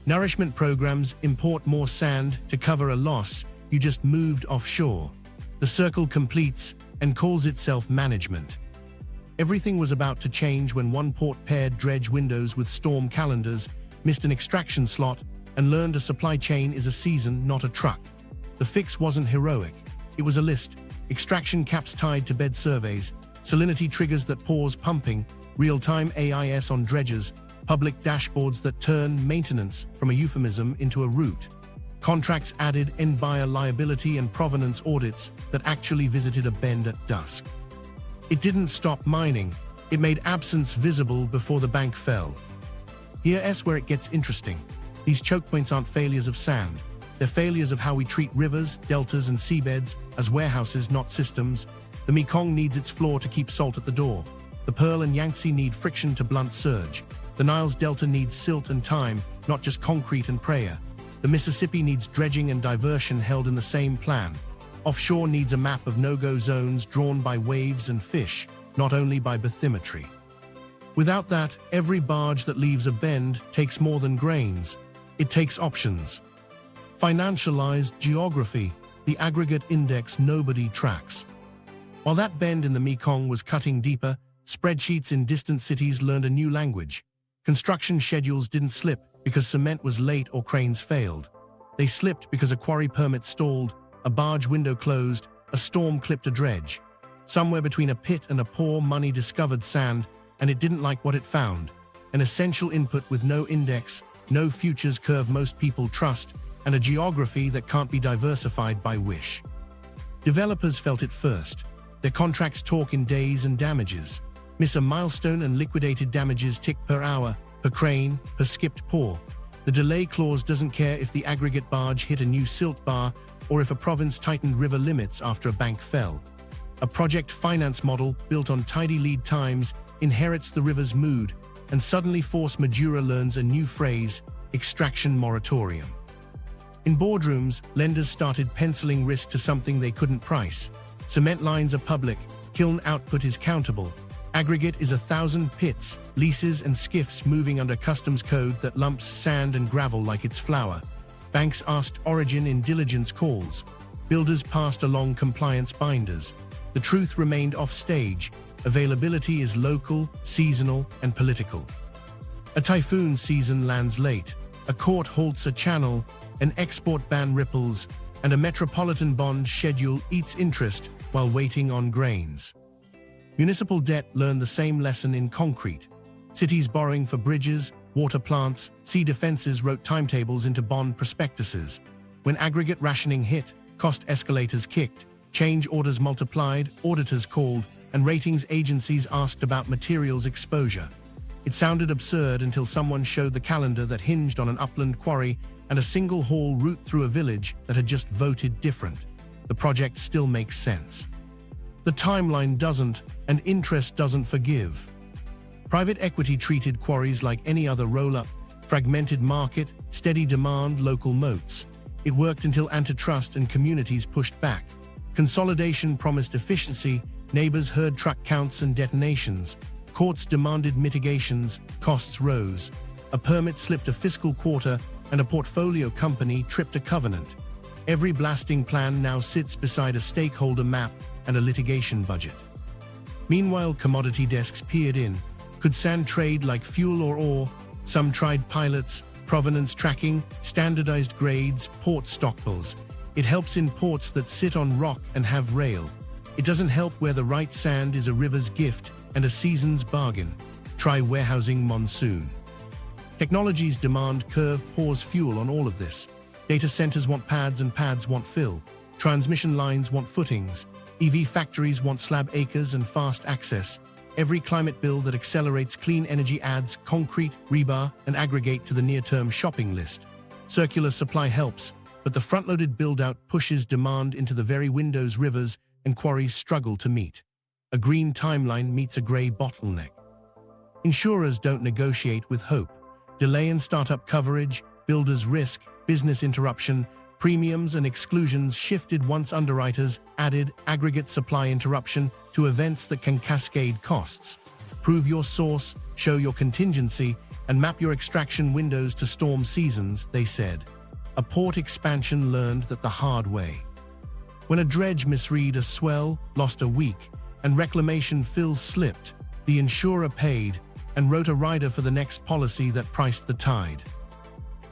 Nourishment programs import more sand to cover a loss you just moved offshore. The circle completes and calls itself management. Everything was about to change when one port paired dredge windows with storm calendars, missed an extraction slot, and learned a supply chain is a season, not a truck. The fix wasn't heroic. It was a list. Extraction caps tied to bed surveys, salinity triggers that pause pumping, real-time AIS on dredges, public dashboards that turn maintenance from a euphemism into a route. Contracts added end-buyer liability and provenance audits that actually visited a bend at dusk. It didn't stop mining. It made absence visible before the bank fell. Here's where it gets interesting. These choke points aren't failures of sand. They're failures of how we treat rivers, deltas, and seabeds as warehouses, not systems. The Mekong needs its floor to keep salt at the door. The Pearl and Yangtze need friction to blunt surge. The Nile's delta needs silt and time, not just concrete and prayer. The Mississippi needs dredging and diversion held in the same plan. Offshore needs a map of no-go zones drawn by waves and fish, not only by bathymetry. Without that, every barge that leaves a bend takes more than grains. It takes options. Financialized geography, the aggregate index nobody tracks. While that bend in the Mekong was cutting deeper, spreadsheets in distant cities learned a new language. Construction schedules didn't slip because cement was late or cranes failed. They slipped because a quarry permit stalled, a barge window closed, a storm clipped a dredge. Somewhere between a pit and a poor money discovered sand, and it didn't like what it found. An essential input with no index, no futures curve most people trust, and a geography that can't be diversified by wish. Developers felt it first. Their contracts talk in days and damages. Miss a milestone and liquidated damages tick per hour, per crane, per skipped pour. The delay clause doesn't care if the aggregate barge hit a new silt bar or if a province tightened river limits after a bank fell. A project finance model built on tidy lead times inherits the river's mood, and suddenly Force Majeure learns a new phrase, extraction moratorium. In boardrooms, lenders started penciling risk to something they couldn't price. Cement lines are public, kiln output is countable. Aggregate is 1,000 pits, leases and skiffs moving under customs code that lumps sand and gravel like it's flour. Banks asked origin in diligence calls. Builders passed along compliance binders. The truth remained off-stage. Availability is local, seasonal, and political. A typhoon season lands late. A court halts a channel. An export ban ripples. And a metropolitan bond schedule eats interest while waiting on grains. Municipal debt learned the same lesson in concrete. Cities borrowing for bridges, water plants, sea defenses wrote timetables into bond prospectuses. When aggregate rationing hit, cost escalators kicked, change orders multiplied, auditors called, and ratings agencies asked about materials exposure. It sounded absurd until someone showed the calendar that hinged on an upland quarry and a single haul route through a village that had just voted different. The project still makes sense. The timeline doesn't, and interest doesn't forgive. Private equity treated quarries like any other roll-up, fragmented market, steady demand, local moats. It worked until antitrust and communities pushed back. Consolidation promised efficiency, neighbors heard truck counts and detonations. Courts demanded mitigations, costs rose. A permit slipped a fiscal quarter, and a portfolio company tripped a covenant. Every blasting plan now sits beside a stakeholder map and a litigation budget. Meanwhile, commodity desks peered in. Could sand trade like fuel or ore? Some tried pilots, provenance tracking, standardized grades, port stockpiles. It helps in ports that sit on rock and have rail. It doesn't help where the right sand is a river's gift and a season's bargain. Try warehousing monsoon. Technology's demand curve pours fuel on all of this. Data centers want pads and pads want fill. Transmission lines want footings. EV factories want slab acres and fast access. Every climate bill that accelerates clean energy adds concrete, rebar, and aggregate to the near-term shopping list. Circular supply helps, but the front-loaded build-out pushes demand into the very windows rivers and quarries struggle to meet. A green timeline meets a gray bottleneck. Insurers don't negotiate with hope. Delay in startup coverage, builders risk, business interruption, premiums and exclusions shifted once underwriters added aggregate supply interruption to events that can cascade costs. Prove your source, show your contingency, and map your extraction windows to storm seasons, they said. A port expansion learned that the hard way. When a dredge misread a swell, lost a week, and reclamation fills slipped, the insurer paid and wrote a rider for the next policy that priced the tide.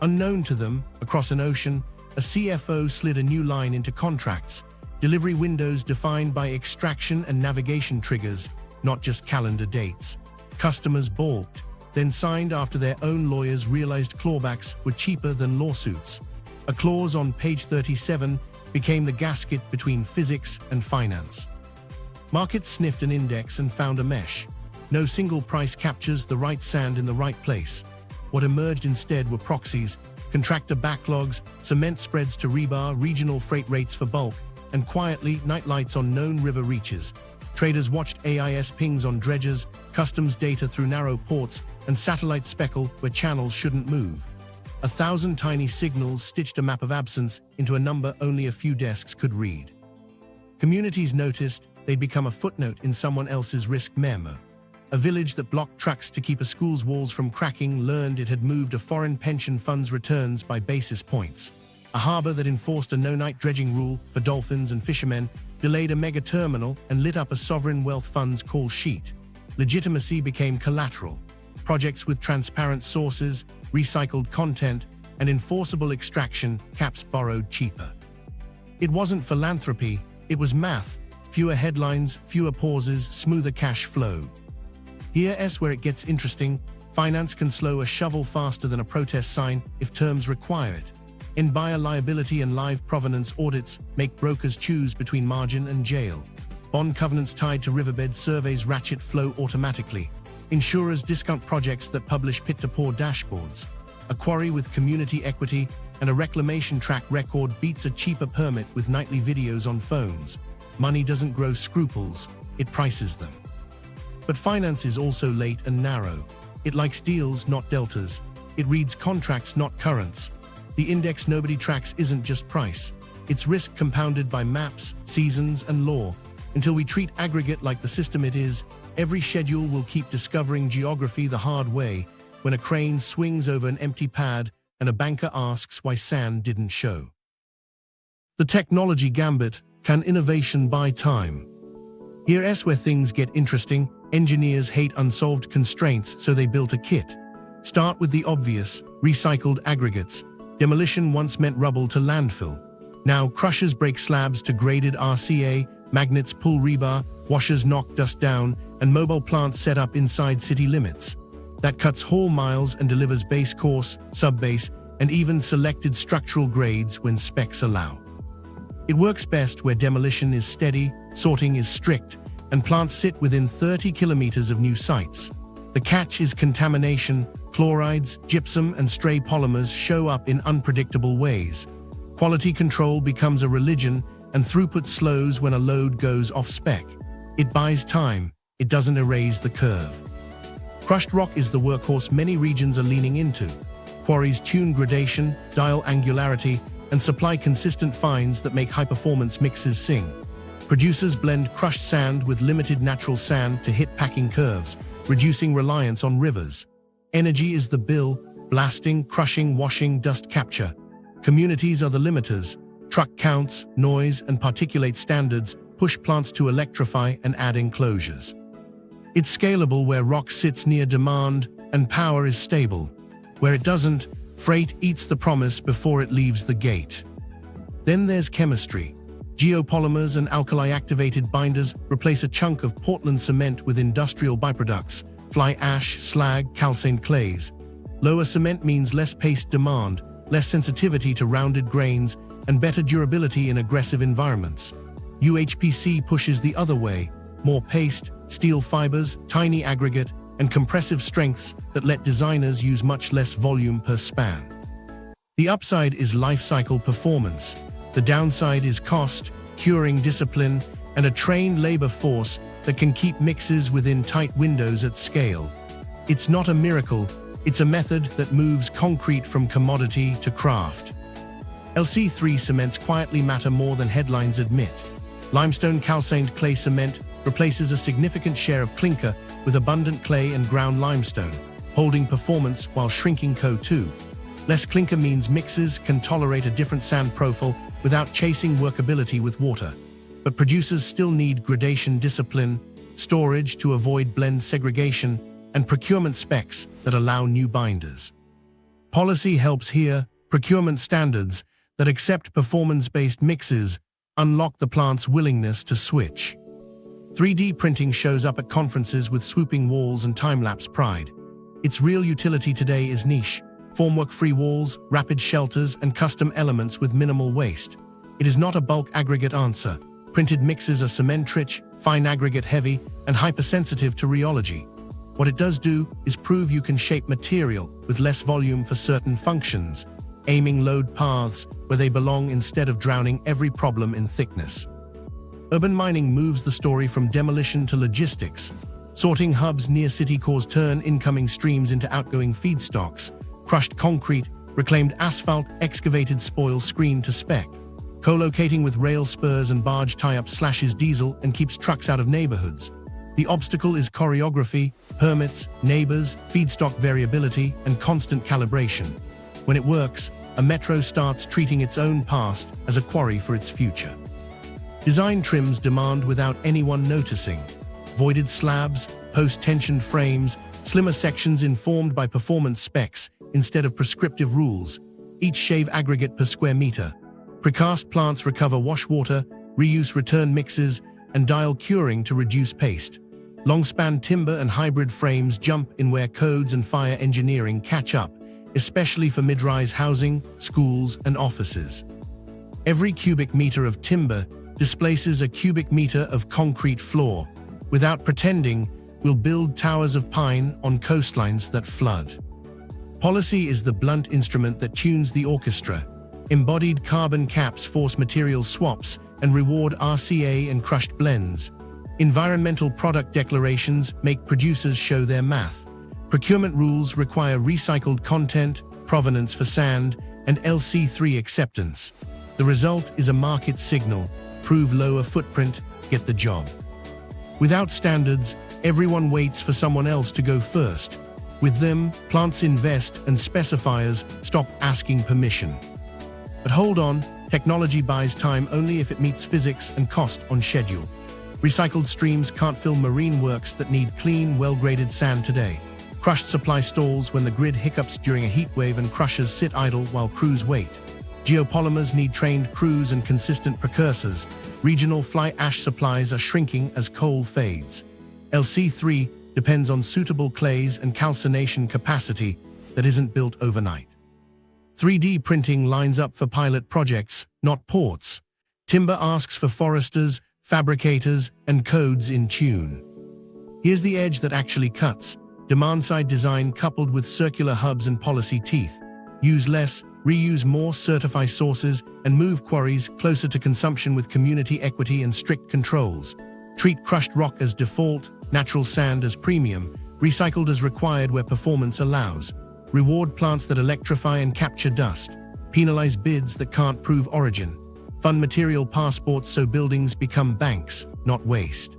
Unknown to them, across an ocean, a CFO slid a new line into contracts, delivery windows defined by extraction and navigation triggers, not just calendar dates. Customers balked, then signed after their own lawyers realized clawbacks were cheaper than lawsuits. A clause on page 37 became the gasket between physics and finance. Markets sniffed an index and found a mesh. No single price captures the right sand in the right place. What emerged instead were proxies, contractor backlogs, cement spreads to rebar, regional freight rates for bulk, and quietly, nightlights on known river reaches. Traders watched AIS pings on dredgers, customs data through narrow ports, and satellite speckle where channels shouldn't move. 1,000 tiny signals stitched a map of absence into a number only a few desks could read. Communities noticed they'd become a footnote in someone else's risk memo. A village that blocked trucks to keep a school's walls from cracking learned it had moved a foreign pension fund's returns by basis points. A harbor that enforced a no-night dredging rule for dolphins and fishermen delayed a mega-terminal and lit up a sovereign wealth fund's call sheet. Legitimacy became collateral. Projects with transparent sources, recycled content, and enforceable extraction caps borrowed cheaper. It wasn't philanthropy, it was math. Fewer headlines, fewer pauses, smoother cash flow. Here's where it gets interesting. Finance can slow a shovel faster than a protest sign if terms require it. In buyer liability and live provenance audits make brokers choose between margin and jail. Bond covenants tied to riverbed surveys ratchet flow automatically. Insurers discount projects that publish pit-to-pour dashboards. A quarry with community equity and a reclamation track record beats a cheaper permit with nightly videos on phones. Money doesn't grow scruples, it prices them. But finance is also late and narrow. It likes deals, not deltas. It reads contracts, not currents. The index nobody tracks isn't just price. It's risk compounded by maps, seasons, and law. Until we treat Aggregate like the system it is, every schedule will keep discovering geography the hard way, when a crane swings over an empty pad and a banker asks why sand didn't show. The technology Gambit: can innovation buy time? Here's where things get interesting. Engineers hate unsolved constraints, so they built a kit. Start with the obvious: recycled aggregates. Demolition once meant rubble to landfill. Now crushers break slabs to graded RCA, magnets pull rebar, washers knock dust down, and mobile plants set up inside city limits. That cuts haul miles and delivers base course, sub-base, and even selected structural grades when specs allow. It works best where demolition is steady, sorting is strict, and plants sit within 30 kilometers of new sites. The catch is contamination. Chlorides, gypsum, and stray polymers show up in unpredictable ways. Quality control becomes a religion, and throughput slows when a load goes off-spec. It buys time, it doesn't erase the curve. Crushed rock is the workhorse many regions are leaning into. Quarries tune gradation, dial angularity, and supply consistent fines that make high-performance mixes sing. Producers blend crushed sand with limited natural sand to hit packing curves, reducing reliance on rivers. Energy is the bill: blasting, crushing, washing, dust capture. Communities are the limiters. Truck counts, noise, and particulate standards push plants to electrify and add enclosures. It's scalable where rock sits near demand and power is stable. Where it doesn't, freight eats the promise before it leaves the gate. Then there's chemistry. Geopolymers and alkali-activated binders replace a chunk of Portland cement with industrial byproducts: fly ash, slag, calcined clays. Lower cement means less paste demand, less sensitivity to rounded grains, and better durability in aggressive environments. UHPC pushes the other way: more paste, steel fibers, tiny aggregate, and compressive strengths that let designers use much less volume per span. The upside is life cycle performance. The downside is cost, curing discipline, and a trained labor force that can keep mixes within tight windows at scale. It's not a miracle, it's a method that moves concrete from commodity to craft. LC3 cements quietly matter more than headlines admit. Limestone calcined clay cement replaces a significant share of clinker with abundant clay and ground limestone, holding performance while shrinking CO2. Less clinker means mixes can tolerate a different sand profile without chasing workability with water. But producers still need gradation discipline, storage to avoid blend segregation, and procurement specs that allow new binders. Policy helps here. Procurement standards that accept performance-based mixes unlock the plant's willingness to switch. 3D printing shows up at conferences with swooping walls and time-lapse pride. Its real utility today is niche: formwork-free walls, rapid shelters, and custom elements with minimal waste. It is not a bulk aggregate answer. Printed mixes are cement-rich, fine aggregate heavy, and hypersensitive to rheology. What it does do is prove you can shape material with less volume for certain functions, aiming load paths where they belong instead of drowning every problem in thickness. Urban mining moves the story from demolition to logistics. Sorting hubs near city cores turn incoming streams into outgoing feedstocks. Crushed concrete, reclaimed asphalt, excavated spoil screen to spec. Co-locating with rail spurs and barge tie-up slashes diesel and keeps trucks out of neighborhoods. The obstacle is choreography, permits, neighbors, feedstock variability, and constant calibration. When it works, a metro starts treating its own past as a quarry for its future. Design trims demand without anyone noticing. Voided slabs, post-tensioned frames, slimmer sections informed by performance specs instead of prescriptive rules. Each shave aggregate per square meter. Precast plants recover wash water, reuse return mixes, and dial curing to reduce paste. Long-span timber and hybrid frames jump in where codes and fire engineering catch up, especially for mid-rise housing, schools, and offices. Every cubic meter of timber displaces a cubic meter of concrete floor. Without pretending, we'll build towers of pine on coastlines that flood. Policy is the blunt instrument that tunes the orchestra. Embodied carbon caps force material swaps and reward RCA and crushed blends. Environmental product declarations make producers show their math. Procurement rules require recycled content, provenance for sand, and LC3 acceptance. The result is a market signal: prove lower footprint, get the job. Without standards, everyone waits for someone else to go first. With them, plants invest and specifiers stop asking permission. But hold on, technology buys time only if it meets physics and cost on schedule. Recycled streams can't fill marine works that need clean, well-graded sand today. Crushed supply stalls when the grid hiccups during a heat wave and crushers sit idle while crews wait. Geopolymers need trained crews and consistent precursors. Regional fly ash supplies are shrinking as coal fades. LC3 depends on suitable clays and calcination capacity that isn't built overnight. 3D printing lines up for pilot projects, not ports. Timber asks for foresters, fabricators, and codes in tune. Here's the edge that actually cuts: demand-side design coupled with circular hubs and policy teeth. Use less, reuse more, certify sources, and move quarries closer to consumption with community equity and strict controls. Treat crushed rock as default, natural sand as premium, recycled as required where performance allows. Reward plants that electrify and capture dust. Penalize bids that can't prove origin. Fund material passports so buildings become banks, not waste.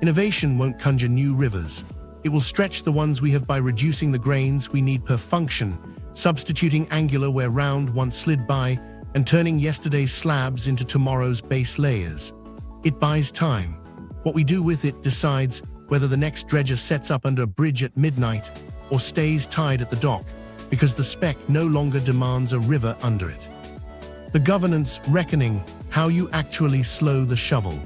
Innovation won't conjure new rivers. It will stretch the ones we have by reducing the grains we need per function, substituting angular where round once slid by, and turning yesterday's slabs into tomorrow's base layers. It buys time. What we do with it decides whether the next dredger sets up under a bridge at midnight or stays tied at the dock, because the spec no longer demands a river under it. The governance reckoning: how you actually slow the shovel.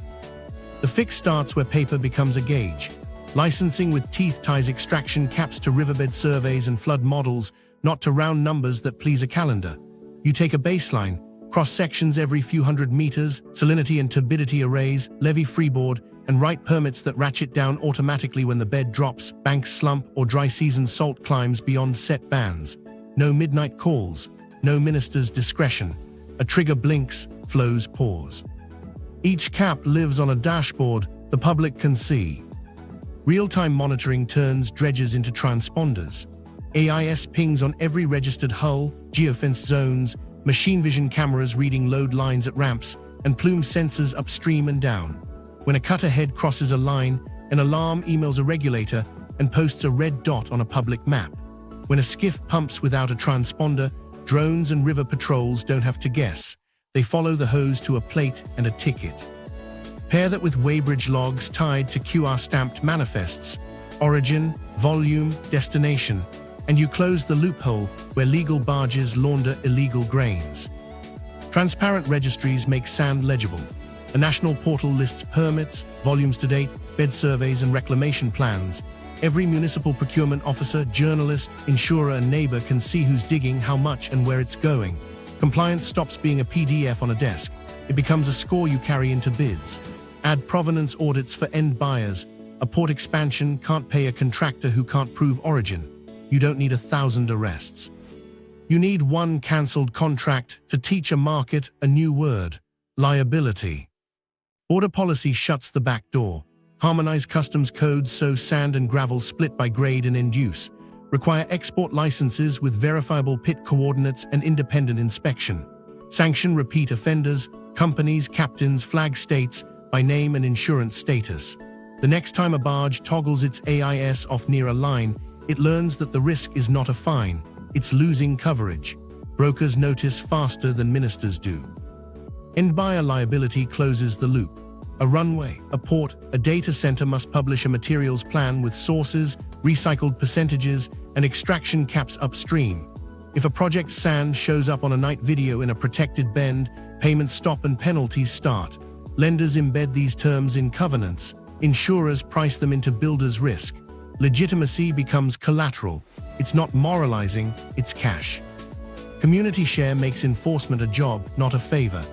The fix starts where paper becomes a gauge. Licensing with teeth ties extraction caps to riverbed surveys and flood models, not to round numbers that please a calendar. You take a baseline, cross-sections every few hundred meters, salinity and turbidity arrays, levee freeboard, and write permits that ratchet down automatically when the bed drops, banks slump, or dry season salt climbs beyond set bands. No midnight calls, no minister's discretion. A trigger blinks, flows pause. Each cap lives on a dashboard the public can see. Real-time monitoring turns dredges into transponders. AIS pings on every registered hull, geofenced zones, machine vision cameras reading load lines at ramps, and plume sensors upstream and down. When a cutter head crosses a line, an alarm emails a regulator and posts a red dot on a public map. When a skiff pumps without a transponder, drones and river patrols don't have to guess. They follow the hose to a plate and a ticket. Pair that with weighbridge logs tied to QR-stamped manifests, origin, volume, destination, and you close the loophole where legal barges launder illegal grains. Transparent registries make sand legible. A national portal lists permits, volumes to date, bed surveys, and reclamation plans. Every municipal procurement officer, journalist, insurer, and neighbor can see who's digging, how much, and where it's going. Compliance stops being a PDF on a desk. It becomes a score you carry into bids. Add provenance audits for end buyers. A port expansion can't pay a contractor who can't prove origin. You don't need 1,000 arrests. You need one cancelled contract to teach a market a new word: liability. Border policy shuts the back door. Harmonize customs codes so sand and gravel split by grade and end use. Require export licenses with verifiable pit coordinates and independent inspection. Sanction repeat offenders, companies, captains, flag states by name and insurance status. The next time a barge toggles its AIS off near a line, it learns that the risk is not a fine, it's losing coverage. Brokers notice faster than ministers do. End buyer liability closes the loop. A runway, a port, a data center must publish a materials plan with sources, recycled percentages, and extraction caps upstream. If a project's sand shows up on a night video in a protected bend, payments stop and penalties start. Lenders embed these terms in covenants. Insurers price them into builders' risk. Legitimacy becomes collateral. It's not moralizing, it's cash. Community share makes enforcement a job, not a favor.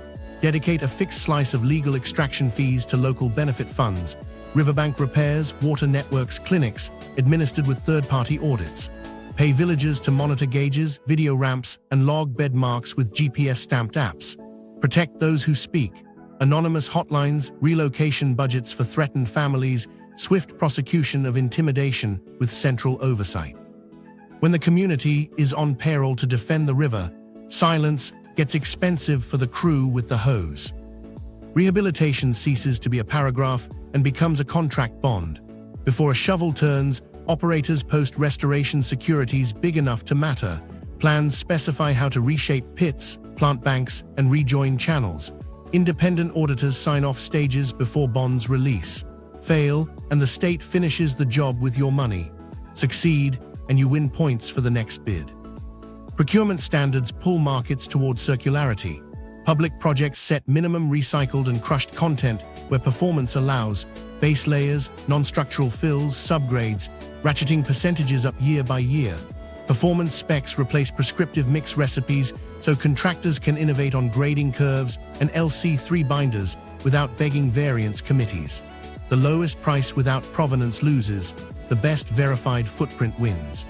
Dedicate a fixed slice of legal extraction fees to local benefit funds, riverbank repairs, water networks, clinics, administered with third-party audits. Pay villagers to monitor gauges, video ramps, and log bed marks with GPS-stamped apps. Protect those who speak. Anonymous hotlines, relocation budgets for threatened families, swift prosecution of intimidation with central oversight. When the community is on payroll to defend the river, Silence gets expensive for the crew with the hose. Rehabilitation ceases to be a paragraph and becomes a contract bond. Before a shovel turns, operators post restoration securities big enough to matter. Plans specify how to reshape pits, plant banks, and rejoin channels. Independent auditors sign off stages before bonds release. Fail, and the state finishes the job with your money. Succeed, and you win points for the next bid. Procurement standards pull markets toward circularity. Public projects set minimum recycled and crushed content where performance allows. Base layers, non-structural fills, subgrades, ratcheting percentages up year by year. Performance specs replace prescriptive mix recipes so contractors can innovate on grading curves and LC3 binders without begging variance committees. The lowest price without provenance loses. The best verified footprint wins.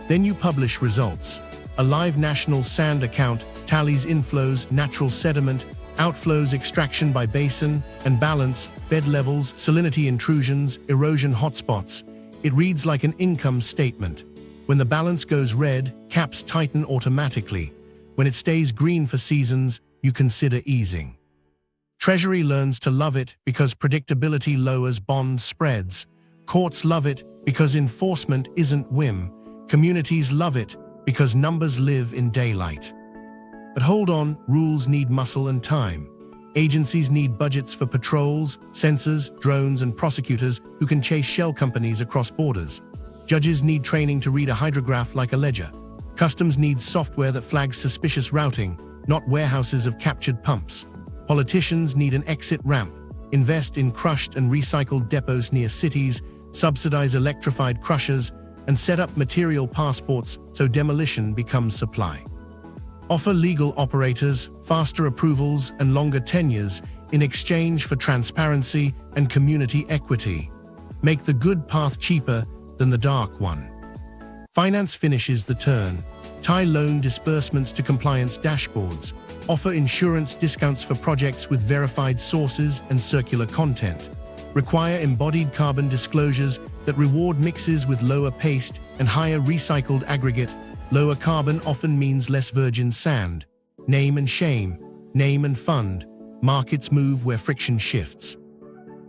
Then you publish results. A live national sand account tallies inflows, natural sediment, outflows, extraction by basin and balance, bed levels, salinity intrusions, erosion hotspots. It reads like an income statement. When the balance goes red, caps tighten automatically. When it stays green for seasons, you consider easing. Treasury learns to love it because predictability lowers bond spreads. Courts love it because enforcement isn't whim. Communities love it because numbers live in daylight. But hold on, rules need muscle and time. Agencies need budgets for patrols, sensors, drones, and prosecutors who can chase shell companies across borders. Judges need training to read a hydrograph like a ledger. Customs needs software that flags suspicious routing, not warehouses of captured pumps. Politicians need an exit ramp. Invest in crushed and recycled depots near cities, subsidize electrified crushers, and set up material passports so demolition becomes supply. Offer legal operators faster approvals and longer tenures in exchange for transparency and community equity. Make the good path cheaper than the dark one. Finance finishes the turn. Tie loan disbursements to compliance dashboards. Offer insurance discounts for projects with verified sources and circular content. Require embodied carbon disclosures that reward mixes with lower paste and higher recycled aggregate. Lower carbon often means less virgin sand. Name and shame, name and fund. Markets move where friction shifts.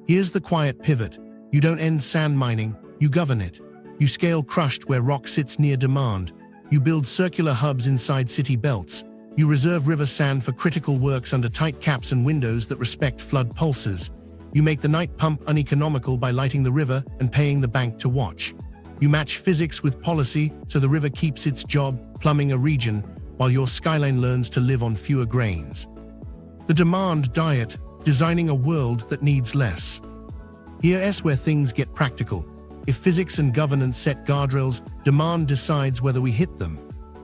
Here's the quiet pivot. You don't end sand mining, you govern it. You scale crushed where rock sits near demand. You build circular hubs inside city belts. You reserve river sand for critical works under tight caps and windows that respect flood pulses. You make the night pump uneconomical by lighting the river and paying the bank to watch. You match physics with policy so the river keeps its job, plumbing a region, while your skyline learns to live on fewer grains. The demand diet, designing a world that needs less. Here's where things get practical. If physics and governance set guardrails, demand decides whether we hit them.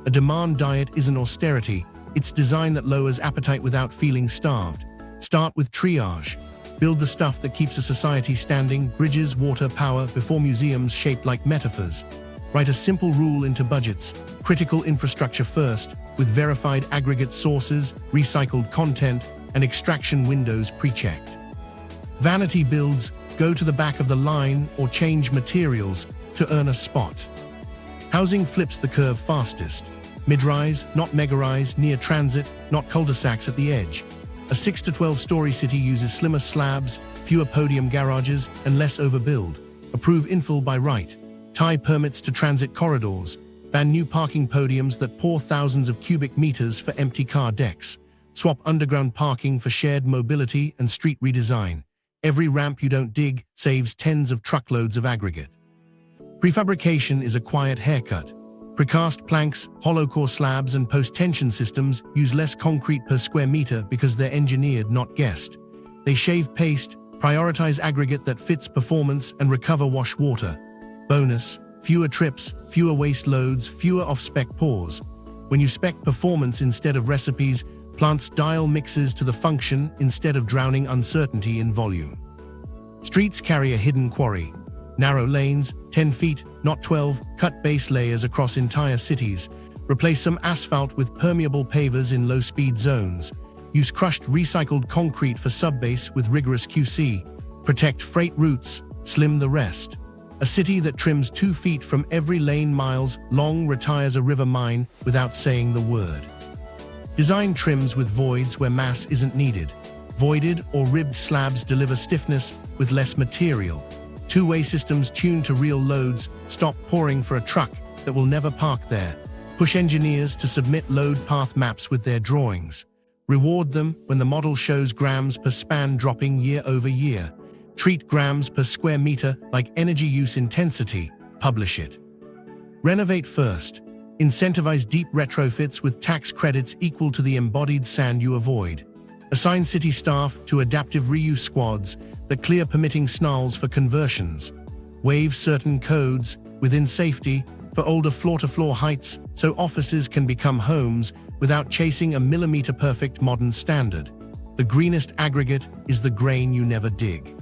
A demand diet isn't austerity, it's design that lowers appetite without feeling starved. Start with triage. Build the stuff that keeps a society standing, bridges, water, power, before museums shaped like metaphors. Write a simple rule into budgets, critical infrastructure first, with verified aggregate sources, recycled content, and extraction windows pre-checked. Vanity builds, go to the back of the line or change materials to earn a spot. Housing flips the curve fastest. Mid-rise, not mega-rise, near transit, not cul-de-sacs at the edge. A 6 to 12-story city uses slimmer slabs, fewer podium garages, and less overbuild. Approve infill by right. Tie permits to transit corridors. Ban new parking podiums that pour thousands of cubic meters for empty car decks. Swap underground parking for shared mobility and street redesign. Every ramp you don't dig saves tens of truckloads of aggregate. Prefabrication is a quiet haircut. Precast planks, hollow core slabs, and post-tension systems use less concrete per square meter because they're engineered, not guessed. They shave paste, prioritize aggregate that fits performance, and recover wash water. Bonus: fewer trips, fewer waste loads, fewer off-spec pours. When you spec performance instead of recipes, plants dial mixes to the function instead of drowning uncertainty in volume. Streets carry a hidden quarry. Narrow lanes, 10 feet, not 12, cut base layers across entire cities. Replace some asphalt with permeable pavers in low-speed zones. Use crushed recycled concrete for subbase with rigorous QC. Protect freight routes, slim the rest. A city that trims 2 feet from every lane miles long retires a river mine without saying the word. Design trims with voids where mass isn't needed. Voided or ribbed slabs deliver stiffness with less material. Two-way systems tuned to real loads stop pouring for a truck that will never park there. Push engineers to submit load path maps with their drawings. Reward them when the model shows grams per span dropping year over year. Treat grams per square meter like energy use intensity. Publish it. Renovate first. Incentivize deep retrofits with tax credits equal to the embodied sand you avoid. Assign city staff to adaptive reuse squads that clear permitting snarls for conversions. Waive certain codes within safety for older floor-to-floor heights so offices can become homes without chasing a millimeter-perfect modern standard. The greenest aggregate is the grain you never dig.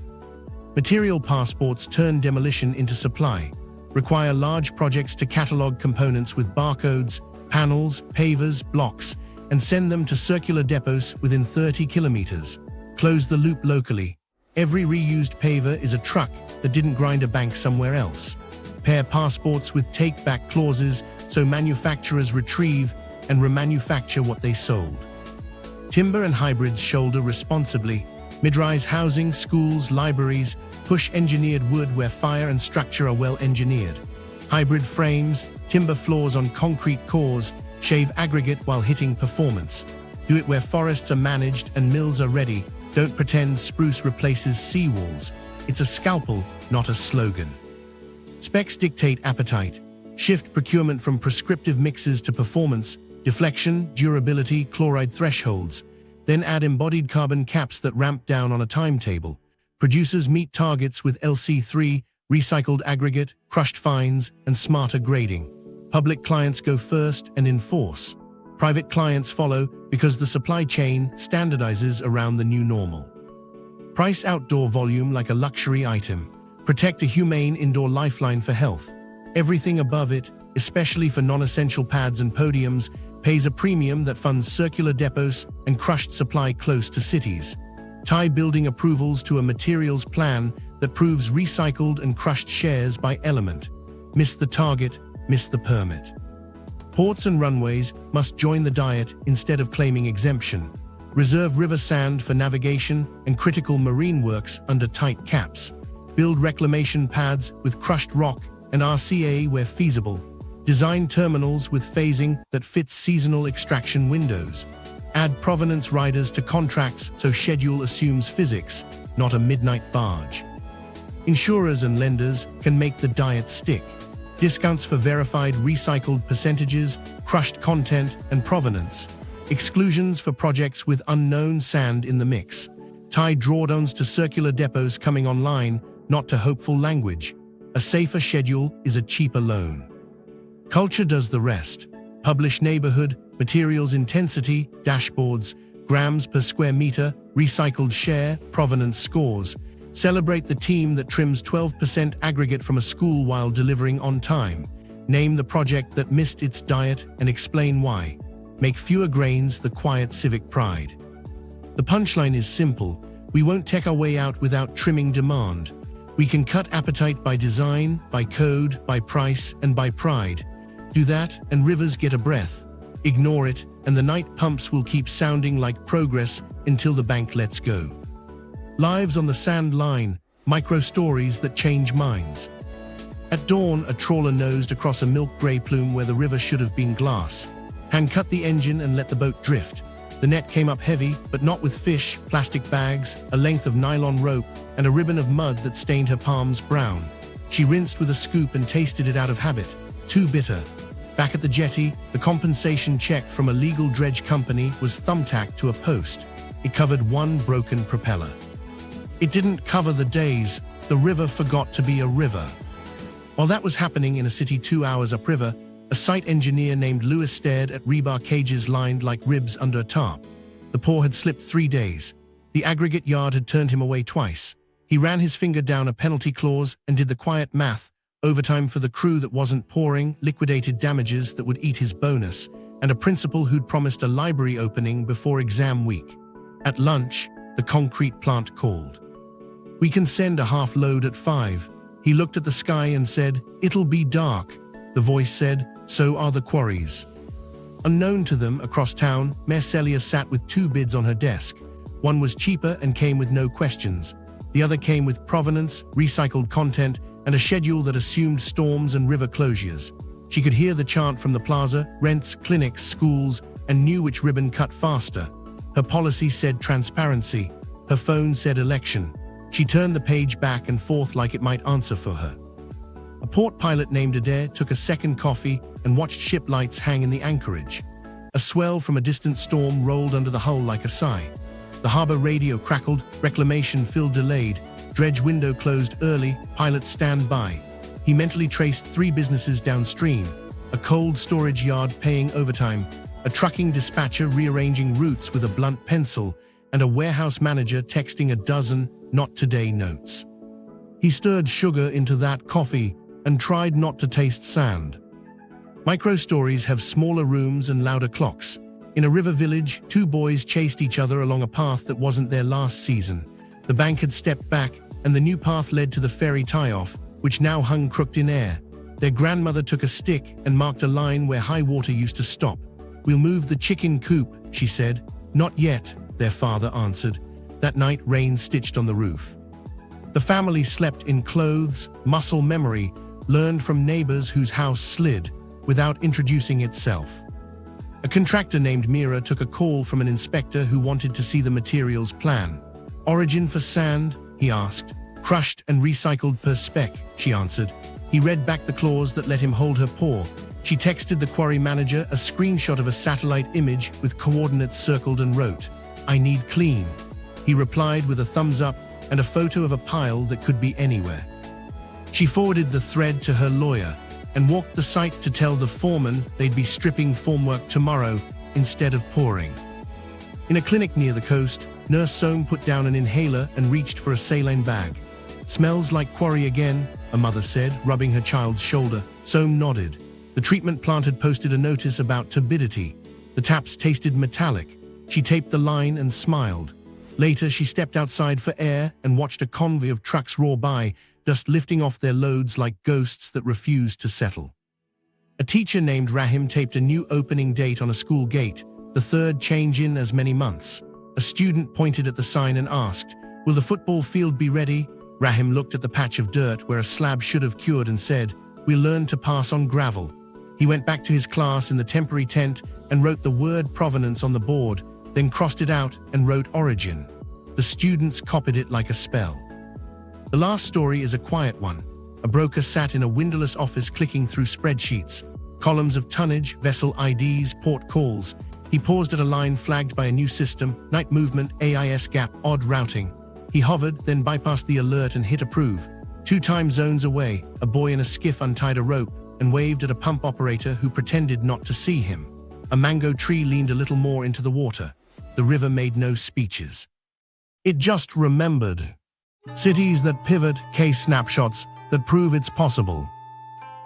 Material passports turn demolition into supply. Require large projects to catalog components with barcodes, panels, pavers, blocks, and send them to circular depots within 30 kilometers. Close the loop locally. Every reused paver is a truck that didn't grind a bank somewhere else. Pair passports with take-back clauses so manufacturers retrieve and remanufacture what they sold. Timber and hybrids shoulder responsibly. Mid-rise housing, schools, libraries, push engineered wood where fire and structure are well engineered. Hybrid frames, timber floors on concrete cores, shave aggregate while hitting performance. Do it where forests are managed and mills are ready. Don't pretend spruce replaces seawalls. It's a scalpel, not a slogan. Specs dictate appetite. Shift procurement from prescriptive mixes to performance, deflection, durability, chloride thresholds. Then add embodied carbon caps that ramp down on a timetable. Producers meet targets with LC3, recycled aggregate, crushed fines, and smarter grading. Public clients go first and enforce. Private clients follow because the supply chain standardizes around the new normal. Price outdoor volume like a luxury item. Protect a humane indoor lifeline for health. Everything above it, especially for non-essential pads and podiums, pays a premium that funds circular depots and crushed supply close to cities. Tie building approvals to a materials plan that proves recycled and crushed shares by element. Miss the target, miss the permit. Ports and runways must join the diet instead of claiming exemption. Reserve river sand for navigation and critical marine works under tight caps. Build reclamation pads with crushed rock and RCA where feasible. Design terminals with phasing that fits seasonal extraction windows. Add provenance riders to contracts so schedule assumes physics, not a midnight barge. Insurers and lenders can make the diet stick. Discounts for verified recycled percentages, crushed content, and provenance. Exclusions for projects with unknown sand in the mix. Tie drawdowns to circular depots coming online, not to hopeful language. A safer schedule is a cheaper loan. Culture does the rest. Publish neighborhood, materials intensity, dashboards, grams per square meter, recycled share, provenance scores. Celebrate the team that trims 12% aggregate from a school while delivering on time. Name the project that missed its diet and explain why. Make fewer grains the quiet civic pride. The punchline is simple. We won't tech our way out without trimming demand. We can cut appetite by design, by code, by price, and by pride. Do that, and rivers get a breath. Ignore it, and the night pumps will keep sounding like progress until the bank lets go. Lives on the sand line, micro-stories that change minds. At dawn, a trawler nosed across a milk-gray plume where the river should have been glass. Hand-cut the engine and let the boat drift. The net came up heavy, but not with fish, plastic bags, a length of nylon rope, and a ribbon of mud that stained her palms brown. She rinsed with a scoop and tasted it out of habit. Too bitter. Back at the jetty, the compensation check from a legal dredge company was thumbtacked to a post. It covered one broken propeller. It didn't cover the days the river forgot to be a river. While that was happening in a city 2 hours upriver, a site engineer named Lewis stared at rebar cages lined like ribs under a tarp. The paw had slipped 3 days. The aggregate yard had turned him away twice. He ran his finger down a penalty clause and did the quiet math. Overtime for the crew that wasn't pouring, liquidated damages that would eat his bonus, and a principal who'd promised a library opening before exam week. At lunch, the concrete plant called. "We can send a half load at 5. He looked at the sky and said, "It'll be dark." The voice said, "So are the quarries." Unknown to them, across town, Celia sat with two bids on her desk. One was cheaper and came with no questions. The other came with provenance, recycled content, and a schedule that assumed storms and river closures. She could hear the chant from the plaza: rents, clinics, schools, and knew which ribbon cut faster. Her policy said transparency. Her phone said election. She turned the page back and forth like it might answer for her. A port pilot named Adair took a second coffee and watched ship lights hang in the anchorage. A swell from a distant storm rolled under the hull like a sigh. The harbor radio crackled, reclamation fill delayed, dredge window closed early, pilot stand by. He mentally traced 3 businesses downstream: a cold storage yard paying overtime, a trucking dispatcher rearranging routes with a blunt pencil, and a warehouse manager texting a dozen "not today" notes. He stirred sugar into that coffee and tried not to taste sand. Micro-stories have smaller rooms and louder clocks. In a river village, 2 boys chased each other along a path that wasn't there last season. The bank had stepped back, and the new path led to the ferry tie-off, which now hung crooked in air. Their grandmother took a stick and marked a line where high water used to stop. "We'll move the chicken coop," she said. "Not yet," their father answered. That night, rain stitched on the roof. The family slept in clothes, muscle memory, learned from neighbors whose house slid, without introducing itself. A contractor named Mira took a call from an inspector who wanted to see the materials plan. "Origin for sand?" he asked. "Crushed and recycled per spec," she answered. He read back the clause that let him hold her paw. She texted the quarry manager a screenshot of a satellite image with coordinates circled and wrote, "I need clean." He replied with a thumbs up and a photo of a pile that could be anywhere. She forwarded the thread to her lawyer and walked the site to tell the foreman they'd be stripping formwork tomorrow instead of pouring. In a clinic near the coast, Nurse Soam put down an inhaler and reached for a saline bag. "Smells like quarry again," a mother said, rubbing her child's shoulder. Soam nodded. The treatment plant had posted a notice about turbidity. The taps tasted metallic. She taped the line and smiled. Later, she stepped outside for air and watched a convoy of trucks roar by, dust lifting off their loads like ghosts that refused to settle. A teacher named Rahim taped a new opening date on a school gate, the 3rd change in as many months. A student pointed at the sign and asked, "Will the football field be ready?" Rahim looked at the patch of dirt where a slab should have cured and said, "We'll learn to pass on gravel." He went back to his class in the temporary tent and wrote the word provenance on the board, then crossed it out and wrote origin. The students copied it like a spell. The last story is a quiet one. A broker sat in a windowless office clicking through spreadsheets, columns of tonnage, vessel IDs, port calls. He paused at a line flagged by a new system: night movement, AIS gap, odd routing. He hovered, then bypassed the alert and hit approve. 2 time zones away, a boy in a skiff untied a rope and waved at a pump operator who pretended not to see him. A mango tree leaned a little more into the water. The river made no speeches. It just remembered. Cities that pivot, case snapshots that prove it's possible.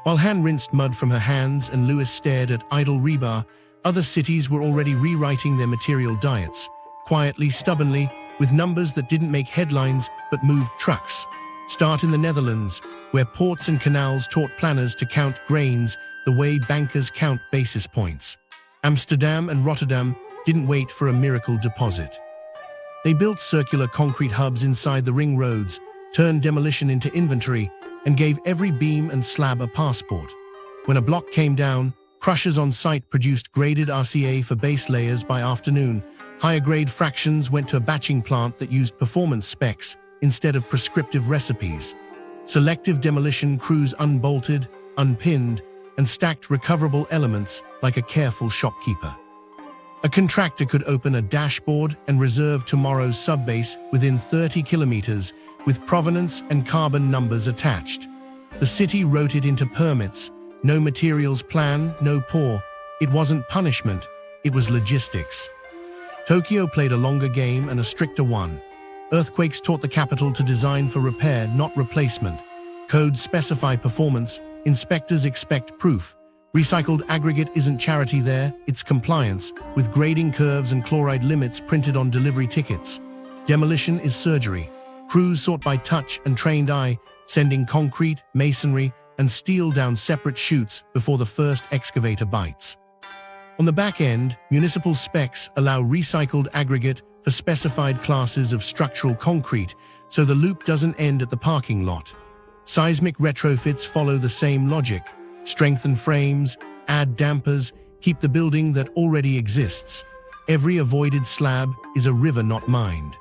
While Han rinsed mud from her hands and Lewis stared at idle rebar, other cities were already rewriting their material diets, quietly, stubbornly, with numbers that didn't make headlines but moved trucks. Start in the Netherlands, where ports and canals taught planners to count grains the way bankers count basis points. Amsterdam and Rotterdam didn't wait for a miracle deposit. They built circular concrete hubs inside the ring roads, turned demolition into inventory, and gave every beam and slab a passport. When a block came down, crushers on site produced graded RCA for base layers by afternoon. Higher grade fractions went to a batching plant that used performance specs instead of prescriptive recipes. Selective demolition crews unbolted, unpinned, and stacked recoverable elements like a careful shopkeeper. A contractor could open a dashboard and reserve tomorrow's subbase within 30 kilometers with provenance and carbon numbers attached. The city wrote it into permits. No materials plan, no pour. It wasn't punishment, it was logistics. Tokyo played a longer game and a stricter one. Earthquakes taught the capital to design for repair, not replacement. Codes specify performance, inspectors expect proof. Recycled aggregate isn't charity there, it's compliance, with grading curves and chloride limits printed on delivery tickets. Demolition is surgery. Crews sort by touch and trained eye, sending concrete, masonry, and steel down separate chutes before the first excavator bites. On the back end, municipal specs allow recycled aggregate for specified classes of structural concrete, so the loop doesn't end at the parking lot. Seismic retrofits follow the same logic. Strengthen frames, add dampers, keep the building that already exists. Every avoided slab is a river not mined.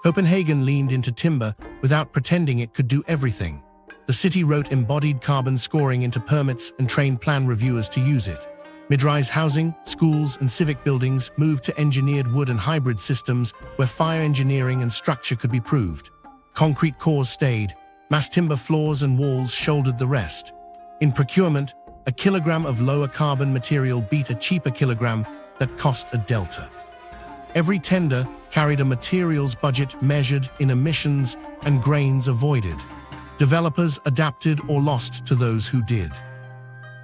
Copenhagen leaned into timber without pretending it could do everything. The city wrote embodied carbon scoring into permits and trained plan reviewers to use it. Mid-rise housing, schools, and civic buildings moved to engineered wood and hybrid systems where fire engineering and structure could be proved. Concrete cores stayed. Mass timber floors and walls shouldered the rest. In procurement, a kilogram of lower carbon material beat a cheaper kilogram that cost a delta. Every tender carried a materials budget measured in emissions and grains avoided. Developers adapted or lost to those who did.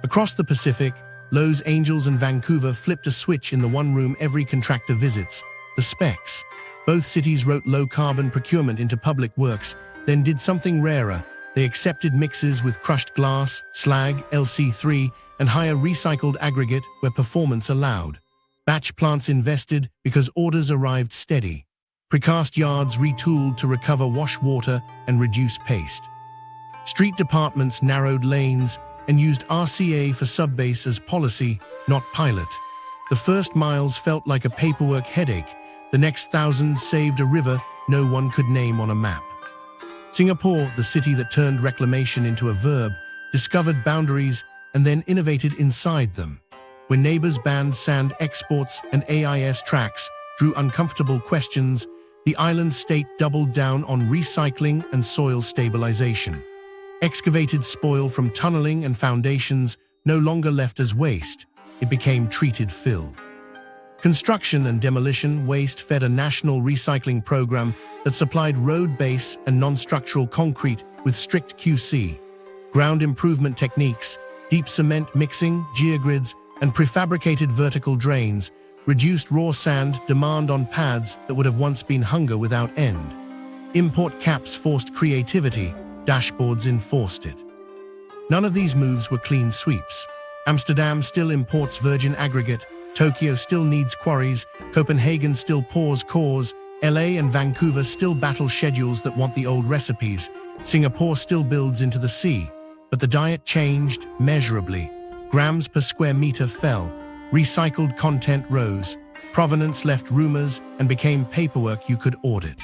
Across the Pacific, Los Angeles and Vancouver flipped a switch in the one room every contractor visits, the specs. Both cities wrote low-carbon procurement into public works, then did something rarer. They accepted mixes with crushed glass, slag, LC3, and higher recycled aggregate where performance allowed. Batch plants invested because orders arrived steady. Precast yards retooled to recover wash water and reduce paste. Street departments narrowed lanes and used RCA for subbase as policy, not pilot. The first miles felt like a paperwork headache. The next thousands saved a river no one could name on a map. Singapore, the city that turned reclamation into a verb, discovered boundaries and then innovated inside them. When neighbors banned sand exports and AIS tracks drew uncomfortable questions, the island state doubled down on recycling and soil stabilization. Excavated spoil from tunneling and foundations no longer left as waste. It became treated fill. Construction and demolition waste fed a national recycling program that supplied road base and non-structural concrete with strict QC. Ground improvement techniques, deep cement mixing, geogrids, and prefabricated vertical drains reduced raw sand demand on pads that would have once been hunger without end. Import caps forced creativity. Dashboards enforced it. None of these moves were clean sweeps. Amsterdam still imports virgin aggregate, Tokyo still needs quarries, Copenhagen still pours cores, LA and Vancouver still battle schedules that want the old recipes, Singapore still builds into the sea. But the diet changed measurably. Grams per square meter fell, recycled content rose, provenance left rumors and became paperwork you could audit.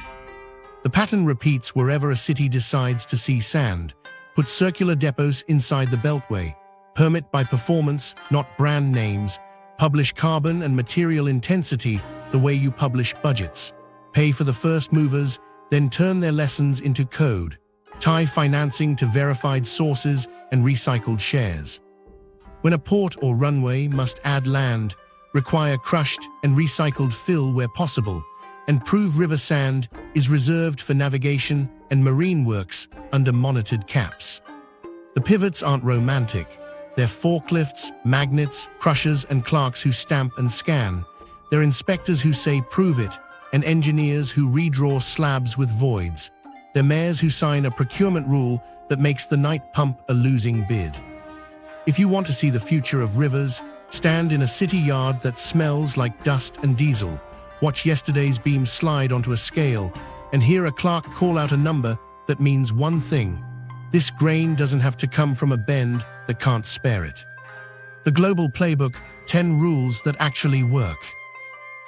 The pattern repeats wherever a city decides to see sand. Put circular depots inside the beltway. Permit by performance, not brand names. Publish carbon and material intensity the way you publish budgets. Pay for the first movers, then turn their lessons into code. Tie financing to verified sources and recycled shares. When a port or runway must add land, require crushed and recycled fill where possible, and prove river sand is reserved for navigation and marine works under monitored caps. The pivots aren't romantic. They're forklifts, magnets, crushers, and clerks who stamp and scan. They're inspectors who say prove it, and engineers who redraw slabs with voids. They're mayors who sign a procurement rule that makes the night pump a losing bid. If you want to see the future of rivers, stand in a city yard that smells like dust and diesel. Watch yesterday's beam slide onto a scale and hear a clerk call out a number that means one thing. This grain doesn't have to come from a bend that can't spare it. The global playbook, 10 rules that actually work.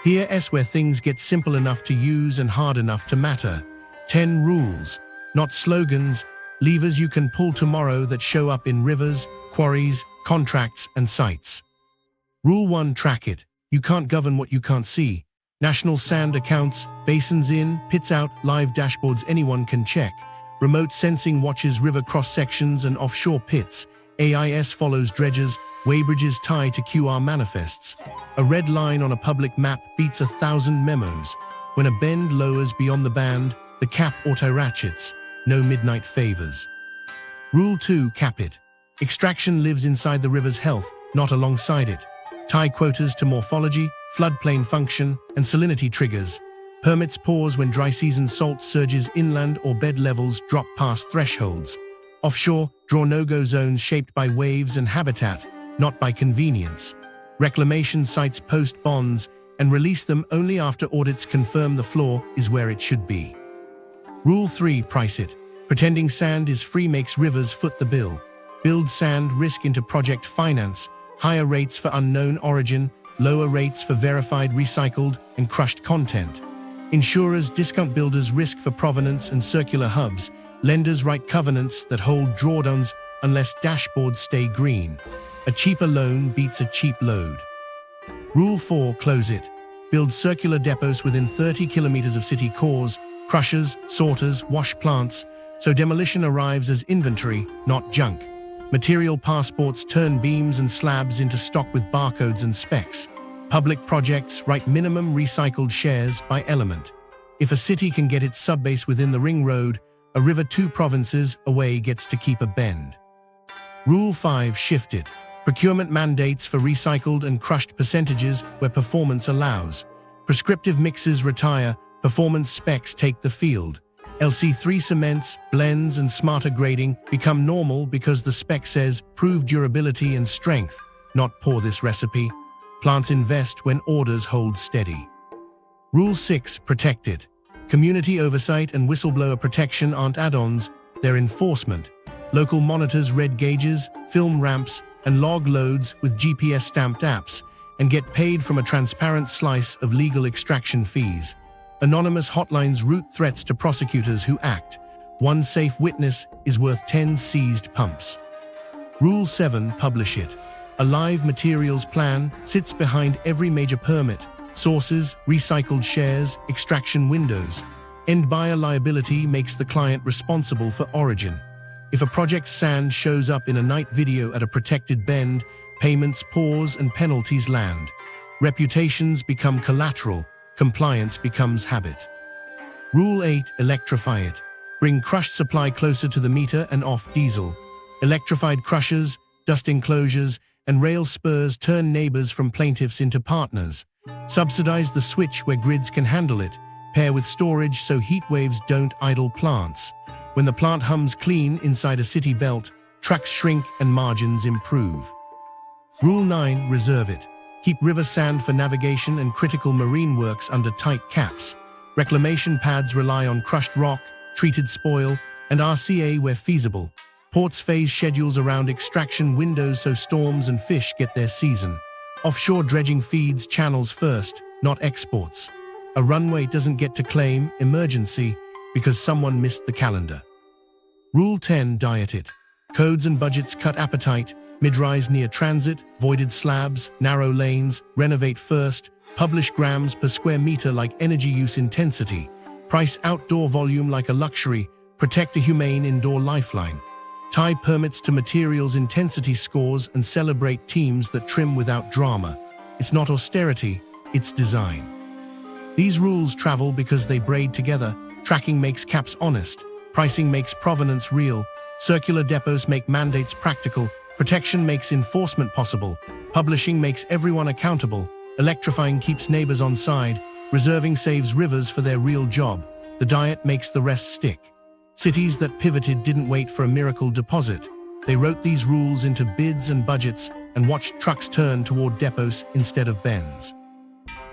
Here's where things get simple enough to use and hard enough to matter. 10 rules, not slogans, levers you can pull tomorrow that show up in rivers, quarries, contracts, and sites. Rule 1, track it. You can't govern what you can't see. National sand accounts, basins in, pits out, live dashboards anyone can check. Remote sensing watches river cross-sections and offshore pits. AIS follows dredges, weighbridges tie to QR manifests. A red line on a public map beats 1,000 memos. When a bend lowers beyond the band, the cap auto-ratchets. No midnight favors. Rule 2, cap it. Extraction lives inside the river's health, not alongside it. Tie quotas to morphology, floodplain function, and salinity triggers. Permits pause when dry season salt surges inland or bed levels drop past thresholds. Offshore, draw no-go zones shaped by waves and habitat, not by convenience. Reclamation sites post bonds and release them only after audits confirm the floor is where it should be. Rule 3. Price it. Pretending sand is free makes rivers foot the bill. Build sand risk into project finance, higher rates for unknown origin, lower rates for verified recycled and crushed content. Insurers discount builders risk for provenance and circular hubs. Lenders write covenants that hold drawdowns unless dashboards stay green. A cheaper loan beats a cheap load. Rule 4. Close it. Build circular depots within 30 kilometers of city cores, crushers, sorters, wash plants, so demolition arrives as inventory, not junk. Material passports turn beams and slabs into stock with barcodes and specs. Public projects write minimum recycled shares by element. If a city can get its subbase within the ring road, a river 2 provinces away gets to keep a bend. Rule 5. Shift it. Procurement mandates for recycled and crushed percentages where performance allows. Prescriptive mixes retire, performance specs take the field. LC3 cements, blends, and smarter grading become normal because the spec says prove durability and strength, not pour this recipe. Plants invest when orders hold steady. Rule 6. Protect it. Community oversight and whistleblower protection aren't add-ons, they're enforcement. Local monitors read gauges, film ramps, and log loads with GPS-stamped apps, and get paid from a transparent slice of legal extraction fees. Anonymous hotlines route threats to prosecutors who act. One safe witness is worth 10 seized pumps. Rule 7. Publish it. A live materials plan sits behind every major permit. Sources, recycled shares, extraction windows. End buyer liability makes the client responsible for origin. If a project's sand shows up in a night video at a protected bend, payments pause and penalties land. Reputations become collateral, compliance becomes habit. Rule 8. Electrify it. Bring crushed supply closer to the meter and off diesel. Electrified crushers, dust enclosures, and rail spurs turn neighbors from plaintiffs into partners. Subsidize the switch where grids can handle it. Pair with storage so heat waves don't idle plants. When the plant hums clean inside a city belt, trucks shrink and margins improve. Rule 9. Reserve it. Keep river sand for navigation and critical marine works under tight caps. Reclamation pads rely on crushed rock, treated spoil, and RCA where feasible. Ports phase schedules around extraction windows so storms and fish get their season. Offshore dredging feeds channels first, not exports. A runway doesn't get to claim emergency because someone missed the calendar. Rule 10. Diet it. Codes and budgets cut appetite, mid-rise near transit, voided slabs, narrow lanes, renovate first, publish grams per square meter like energy use intensity, price outdoor volume like a luxury, protect a humane indoor lifeline. Tie permits to materials intensity scores and celebrate teams that trim without drama. It's not austerity, it's design. These rules travel because they braid together. Tracking makes caps honest, pricing makes provenance real, circular depots make mandates practical, protection makes enforcement possible, publishing makes everyone accountable, electrifying keeps neighbors on side, reserving saves rivers for their real job, the diet makes the rest stick. Cities that pivoted didn't wait for a miracle deposit. They wrote these rules into bids and budgets and watched trucks turn toward depots instead of bends.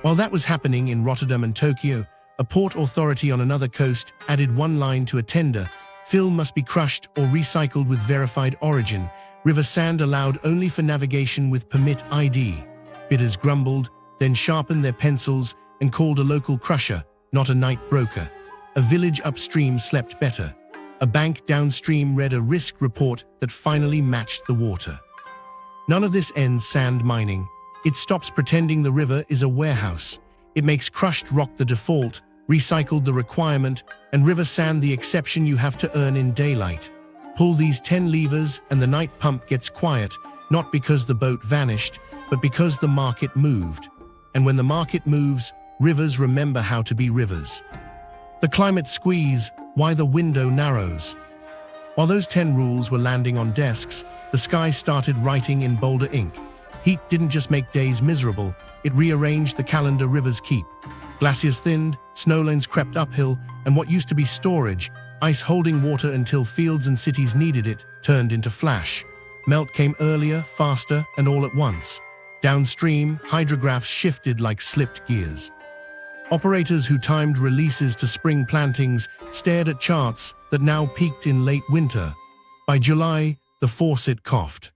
While that was happening in Rotterdam and Tokyo, a port authority on another coast added one line to a tender: fill must be crushed or recycled with verified origin, river sand allowed only for navigation with permit ID. Bidders grumbled, then sharpened their pencils and called a local crusher, not a night broker. A village upstream slept better. A bank downstream read a risk report that finally matched the water. None of this ends sand mining. It stops pretending the river is a warehouse. It makes crushed rock the default, recycled the requirement, and river sand the exception you have to earn in daylight. Pull these 10 levers and the night pump gets quiet, not because the boat vanished, but because the market moved. And when the market moves, rivers remember how to be rivers. The climate squeeze, why the window narrows. While those 10 rules were landing on desks, the sky started writing in bolder ink. Heat didn't just make days miserable, it rearranged the calendar rivers keep. Glaciers thinned, snowlanes crept uphill, and what used to be storage, ice holding water until fields and cities needed it, turned into flash. Melt came earlier, faster, and all at once. Downstream, hydrographs shifted like slipped gears. Operators who timed releases to spring plantings stared at charts that now peaked in late winter. By July, the faucet coughed.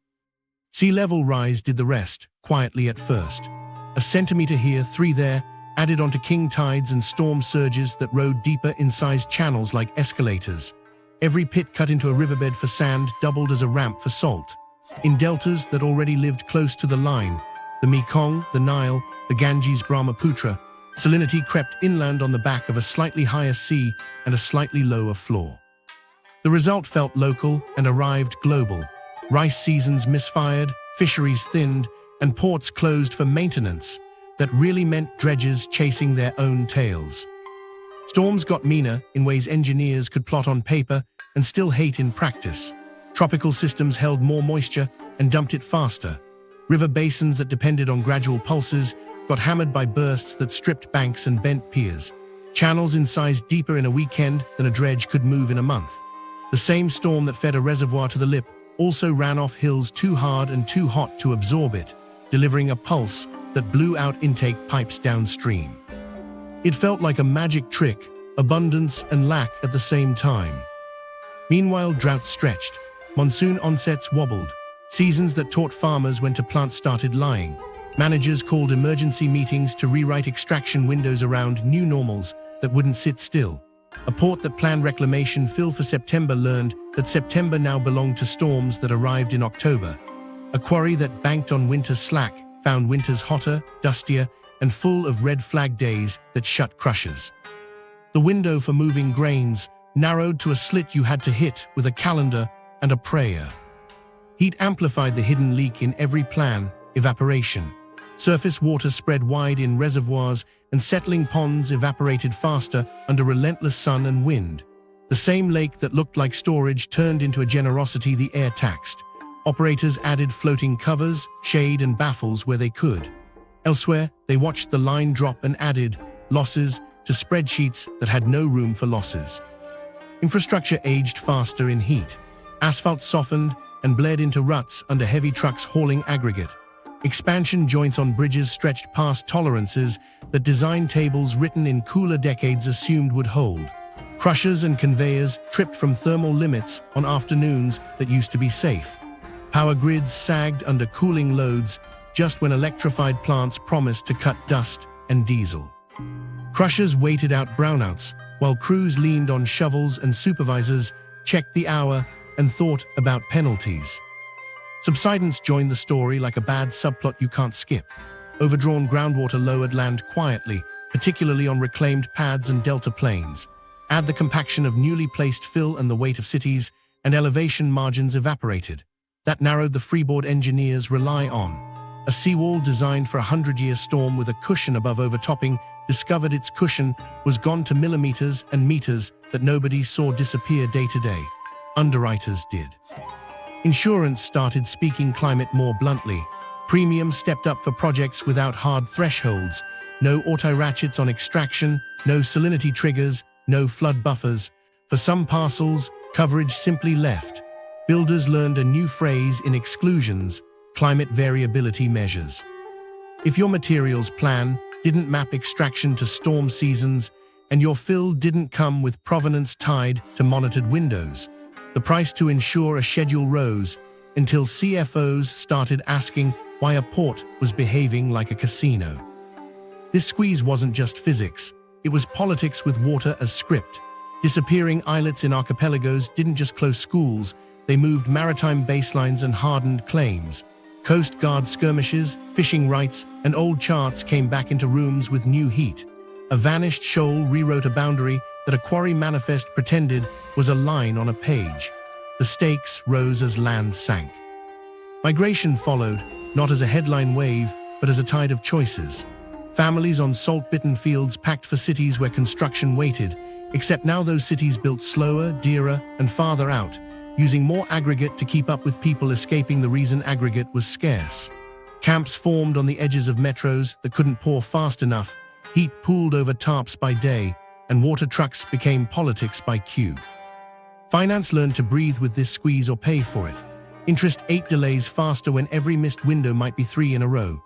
Sea level rise did the rest, quietly at first. A centimeter here, 3 there, added onto king tides and storm surges that rode deeper incised channels like escalators. Every pit cut into a riverbed for sand doubled as a ramp for salt. In deltas that already lived close to the line, the Mekong, the Nile, the Ganges, Brahmaputra, salinity crept inland on the back of a slightly higher sea and a slightly lower floor. The result felt local and arrived global. Rice seasons misfired, fisheries thinned, and ports closed for maintenance. That really meant dredgers chasing their own tails. Storms got meaner in ways engineers could plot on paper and still hate in practice. Tropical systems held more moisture and dumped it faster. River basins that depended on gradual pulses got hammered by bursts that stripped banks and bent piers. Channels incised deeper in a weekend than a dredge could move in a month. The same storm that fed a reservoir to the lip also ran off hills too hard and too hot to absorb it, delivering a pulse that blew out intake pipes downstream. It felt like a magic trick, abundance and lack at the same time. Meanwhile, droughts stretched, monsoon onsets wobbled, seasons that taught farmers when to plant started lying. Managers called emergency meetings to rewrite extraction windows around new normals that wouldn't sit still. A port that planned reclamation fill for September learned that September now belonged to storms that arrived in October. A quarry that banked on winter's slack found winters hotter, dustier, and full of red flag days that shut crushers. The window for moving grains narrowed to a slit you had to hit with a calendar and a prayer. Heat amplified the hidden leak in every plan: evaporation. Surface water spread wide in reservoirs, and settling ponds evaporated faster under relentless sun and wind. The same lake that looked like storage turned into a generosity the air taxed. Operators added floating covers, shade, and baffles where they could. Elsewhere, they watched the line drop and added losses to spreadsheets that had no room for losses. Infrastructure aged faster in heat. Asphalt softened and bled into ruts under heavy trucks hauling aggregate. Expansion joints on bridges stretched past tolerances that design tables written in cooler decades assumed would hold. Crushers and conveyors tripped from thermal limits on afternoons that used to be safe. Power grids sagged under cooling loads just when electrified plants promised to cut dust and diesel. Crushers waited out brownouts, while crews leaned on shovels and supervisors checked the hour and thought about penalties. Subsidence joined the story like a bad subplot you can't skip. Overdrawn groundwater lowered land quietly, particularly on reclaimed pads and delta plains. Add the compaction of newly placed fill and the weight of cities, and elevation margins evaporated. That narrowed the freeboard engineers rely on. A seawall designed for a 100-year storm with a cushion above overtopping discovered its cushion was gone to millimeters and meters that nobody saw disappear day to day. Underwriters did. Insurance started speaking climate more bluntly. Premiums stepped up for projects without hard thresholds. No auto-ratchets on extraction, no salinity triggers, no flood buffers. For some parcels, coverage simply left. Builders learned a new phrase in exclusions: climate variability measures. If your materials plan didn't map extraction to storm seasons, and your fill didn't come with provenance tied to monitored windows, the price to ensure a schedule rose until CFOs started asking why a port was behaving like a casino. This squeeze wasn't just physics, it was politics with water as script. Disappearing islets in archipelagos didn't just close schools, they moved maritime baselines and hardened claims. Coast Guard skirmishes, fishing rights, and old charts came back into rooms with new heat. A vanished shoal rewrote a boundary that a quarry manifest pretended was a line on a page. The stakes rose as land sank. Migration followed, not as a headline wave, but as a tide of choices. Families on salt-bitten fields packed for cities where construction waited, except now those cities built slower, dearer, and farther out, using more aggregate to keep up with people escaping the reason aggregate was scarce. Camps formed on the edges of metros that couldn't pour fast enough, heat pooled over tarps by day, and water trucks became politics by queue. Finance learned to breathe with this squeeze or pay for it. Interest 8 delays faster when every missed window might be 3 in a row.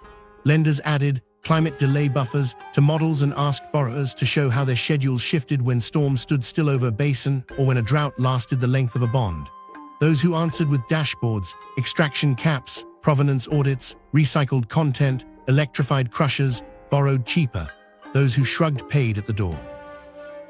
Lenders added climate delay buffers to models and asked borrowers to show how their schedules shifted when storms stood still over a basin or when a drought lasted the length of a bond. Those who answered with dashboards, extraction caps, provenance audits, recycled content, electrified crushers, borrowed cheaper. Those who shrugged paid at the door.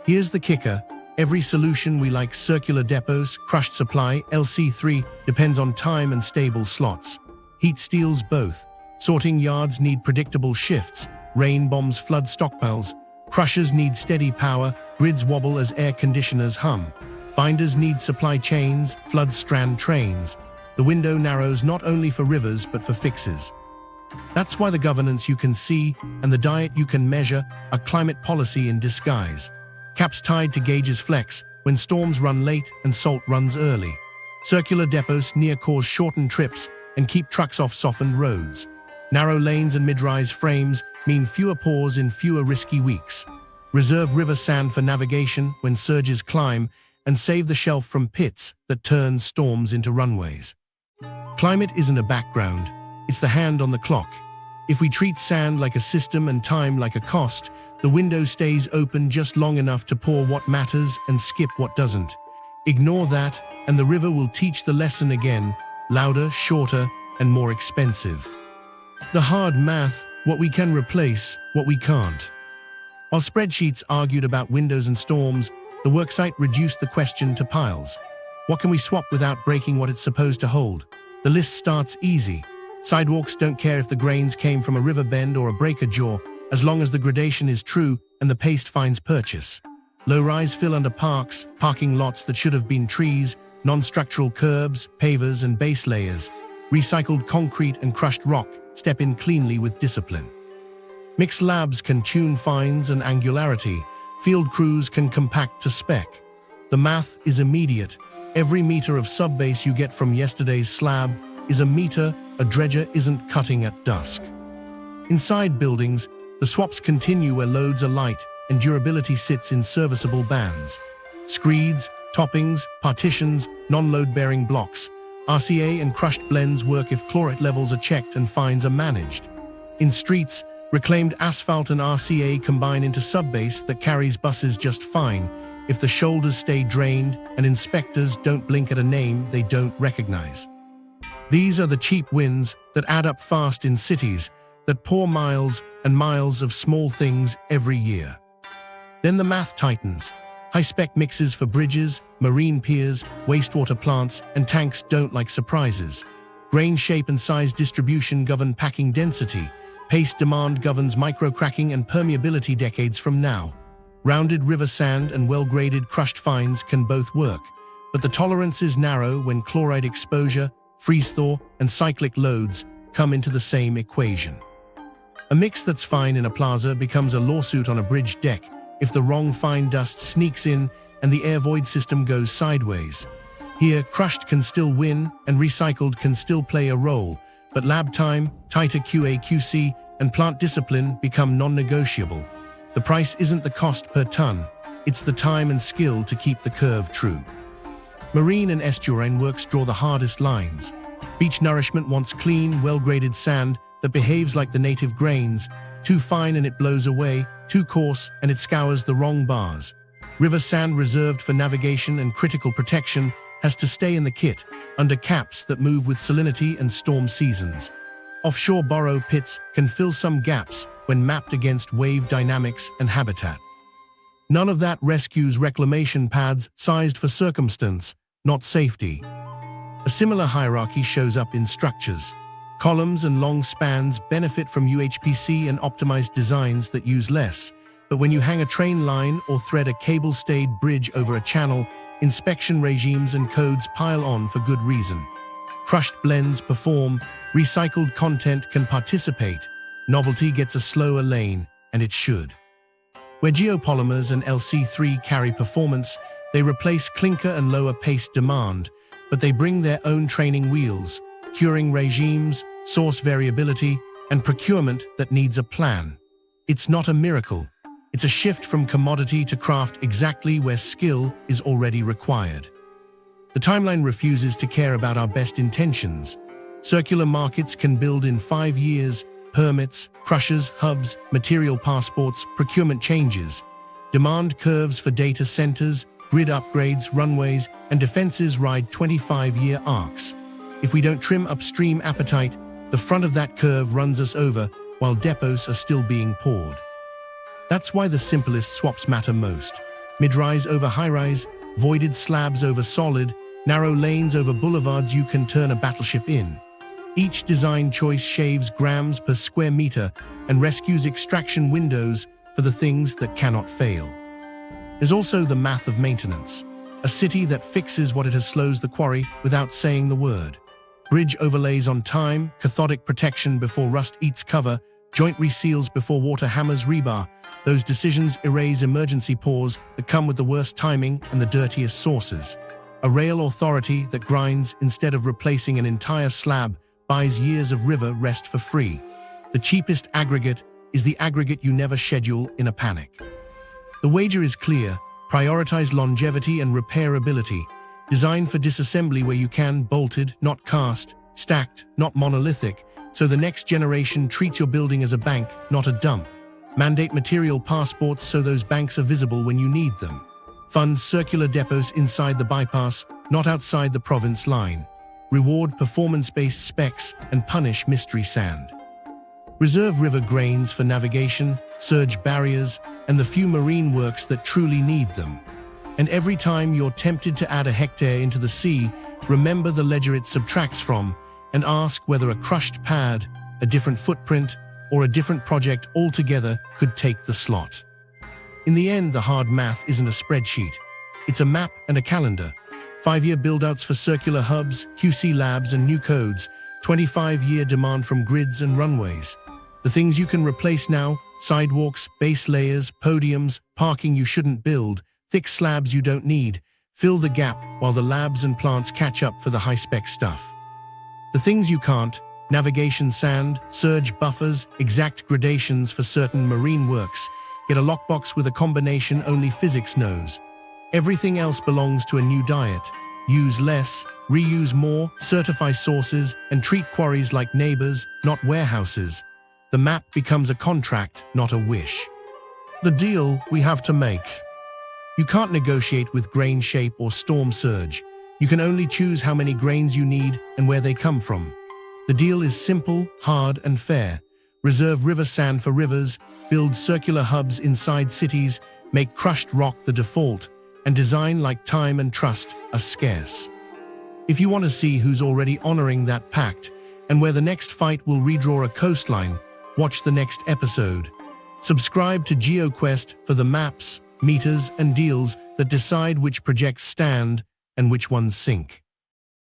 Here's the kicker. Every solution we like circular depots, crushed supply, LC3, depends on time and stable slots. Heat steals both. Sorting yards need predictable shifts. Rain bombs flood stockpiles. Crushers need steady power. Grids wobble as air conditioners hum. Binders need supply chains. Floods strand trains. The window narrows not only for rivers but for fixes. That's why the governance you can see and the diet you can measure are climate policy in disguise. Caps tied to gauges flex when storms run late and salt runs early. Circular depots near cause shortened trips and keep trucks off softened roads. Narrow lanes and mid-rise frames mean fewer pours in fewer risky weeks. Reserve river sand for navigation when surges climb and save the shelf from pits that turn storms into runways. Climate isn't a background, it's the hand on the clock. If we treat sand like a system and time like a cost, the window stays open just long enough to pour what matters and skip what doesn't. Ignore that, and the river will teach the lesson again, louder, shorter, and more expensive. The hard math, what we can replace, what we can't. While spreadsheets argued about windows and storms, the worksite reduced the question to piles. What can we swap without breaking what it's supposed to hold? The list starts easy. Sidewalks don't care if the grains came from a river bend or a breaker jaw, as long as the gradation is true and the paste finds purchase. Low-rise fill under parks, parking lots that should have been trees, non-structural curbs, pavers and base layers. Recycled concrete and crushed rock step in cleanly with discipline. Mixed labs can tune fines and angularity. Field crews can compact to spec. The math is immediate. Every meter of subbase you get from yesterday's slab is a meter a dredger isn't cutting at dusk. Inside buildings, the swaps continue where loads are light and durability sits in serviceable bands. Screeds, toppings, partitions, non-load-bearing blocks. RCA and crushed blends work if chlorate levels are checked and fines are managed. In streets, reclaimed asphalt and RCA combine into subbase that carries buses just fine if the shoulders stay drained and inspectors don't blink at a name they don't recognize. These are the cheap wins that add up fast in cities that pour miles and miles of small things every year. Then the math tightens. High-spec mixes for bridges, marine piers, wastewater plants, and tanks don't like surprises. Grain shape and size distribution govern packing density. Paste demand governs microcracking and permeability decades from now. Rounded river sand and well-graded crushed fines can both work, but the tolerance is narrow when chloride exposure, freeze-thaw, and cyclic loads come into the same equation. A mix that's fine in a plaza becomes a lawsuit on a bridge deck if the wrong fine dust sneaks in and the air void system goes sideways. Here, crushed can still win and recycled can still play a role, but lab time, tighter QA/QC, and plant discipline become non-negotiable. The price isn't the cost per ton, it's the time and skill to keep the curve true. Marine and estuarine works draw the hardest lines. Beach nourishment wants clean, well-graded sand that behaves like the native grains. Too fine and it blows away, too coarse and it scours the wrong bars. River sand reserved for navigation and critical protection has to stay in the kit, under caps that move with salinity and storm seasons. Offshore borrow pits can fill some gaps when mapped against wave dynamics and habitat. None of that rescues reclamation pads sized for circumstance, not safety. A similar hierarchy shows up in structures. Columns and long spans benefit from UHPC and optimized designs that use less, but when you hang a train line or thread a cable-stayed bridge over a channel, inspection regimes and codes pile on for good reason. Crushed blends perform, recycled content can participate, novelty gets a slower lane, and it should. Where geopolymers and LC3 carry performance, they replace clinker and lower paste demand, but they bring their own training wheels, curing regimes, source variability, and procurement that needs a plan. It's not a miracle. It's a shift from commodity to craft exactly where skill is already required. The The timeline refuses to care about our best intentions. Circular markets can build in 5 years, permits, crushers, hubs, material passports, procurement changes. Demand curves for data centers, grid upgrades, runways, and defenses ride 25-year arcs. If we don't trim upstream appetite, the front of that curve runs us over while depots are still being poured. That's why the simplest swaps matter most. Mid-rise over high-rise, voided slabs over solid, narrow lanes over boulevards you can turn a battleship in. Each design choice shaves grams per square meter and rescues extraction windows for the things that cannot fail. There's also the math of maintenance. A city that fixes what it has slows the quarry without saying the word. Bridge overlays on time, cathodic protection before rust eats cover, joint reseals before water hammers rebar. Those decisions erase emergency pours that come with the worst timing and the dirtiest sources. A rail authority that grinds instead of replacing an entire slab buys years of river rest for free. The cheapest aggregate is the aggregate you never schedule in a panic. The wager is clear: prioritize longevity and repairability. Design for disassembly where you can, bolted, not cast, stacked, not monolithic, so the next generation treats your building as a bank, not a dump. Mandate material passports so those banks are visible when you need them. Fund circular depots inside the bypass, not outside the province line. Reward performance-based specs and punish mystery sand. Reserve river grains for navigation, surge barriers, and the few marine works that truly need them. And every time you're tempted to add a hectare into the sea, remember the ledger it subtracts from and ask whether a crushed pad, a different footprint, or a different project altogether could take the slot. In the end, the hard math isn't a spreadsheet. It's a map and a calendar. 5-year build-outs for circular hubs, QC labs, and new codes. 25-year demand from grids and runways. The things you can replace now: sidewalks, base layers, podiums, parking you shouldn't build, thick slabs you don't need. Fill the gap while the labs and plants catch up for the high-spec stuff. The things you can't: navigation sand, surge buffers, exact gradations for certain marine works. Get a lockbox with a combination only physics knows. Everything else belongs to a new diet. Use less, reuse more, certify sources, and treat quarries like neighbors, not warehouses. The map becomes a contract, not a wish. The deal we have to make. You can't negotiate with grain shape or storm surge. You can only choose how many grains you need and where they come from. The deal is simple, hard, and fair. Reserve river sand for rivers, build circular hubs inside cities, make crushed rock the default, and design like time and trust are scarce. If you want to see who's already honoring that pact and where the next fight will redraw a coastline, watch the next episode. Subscribe to GeoQuest for the maps, meters, and deals that decide which projects stand and which ones sink.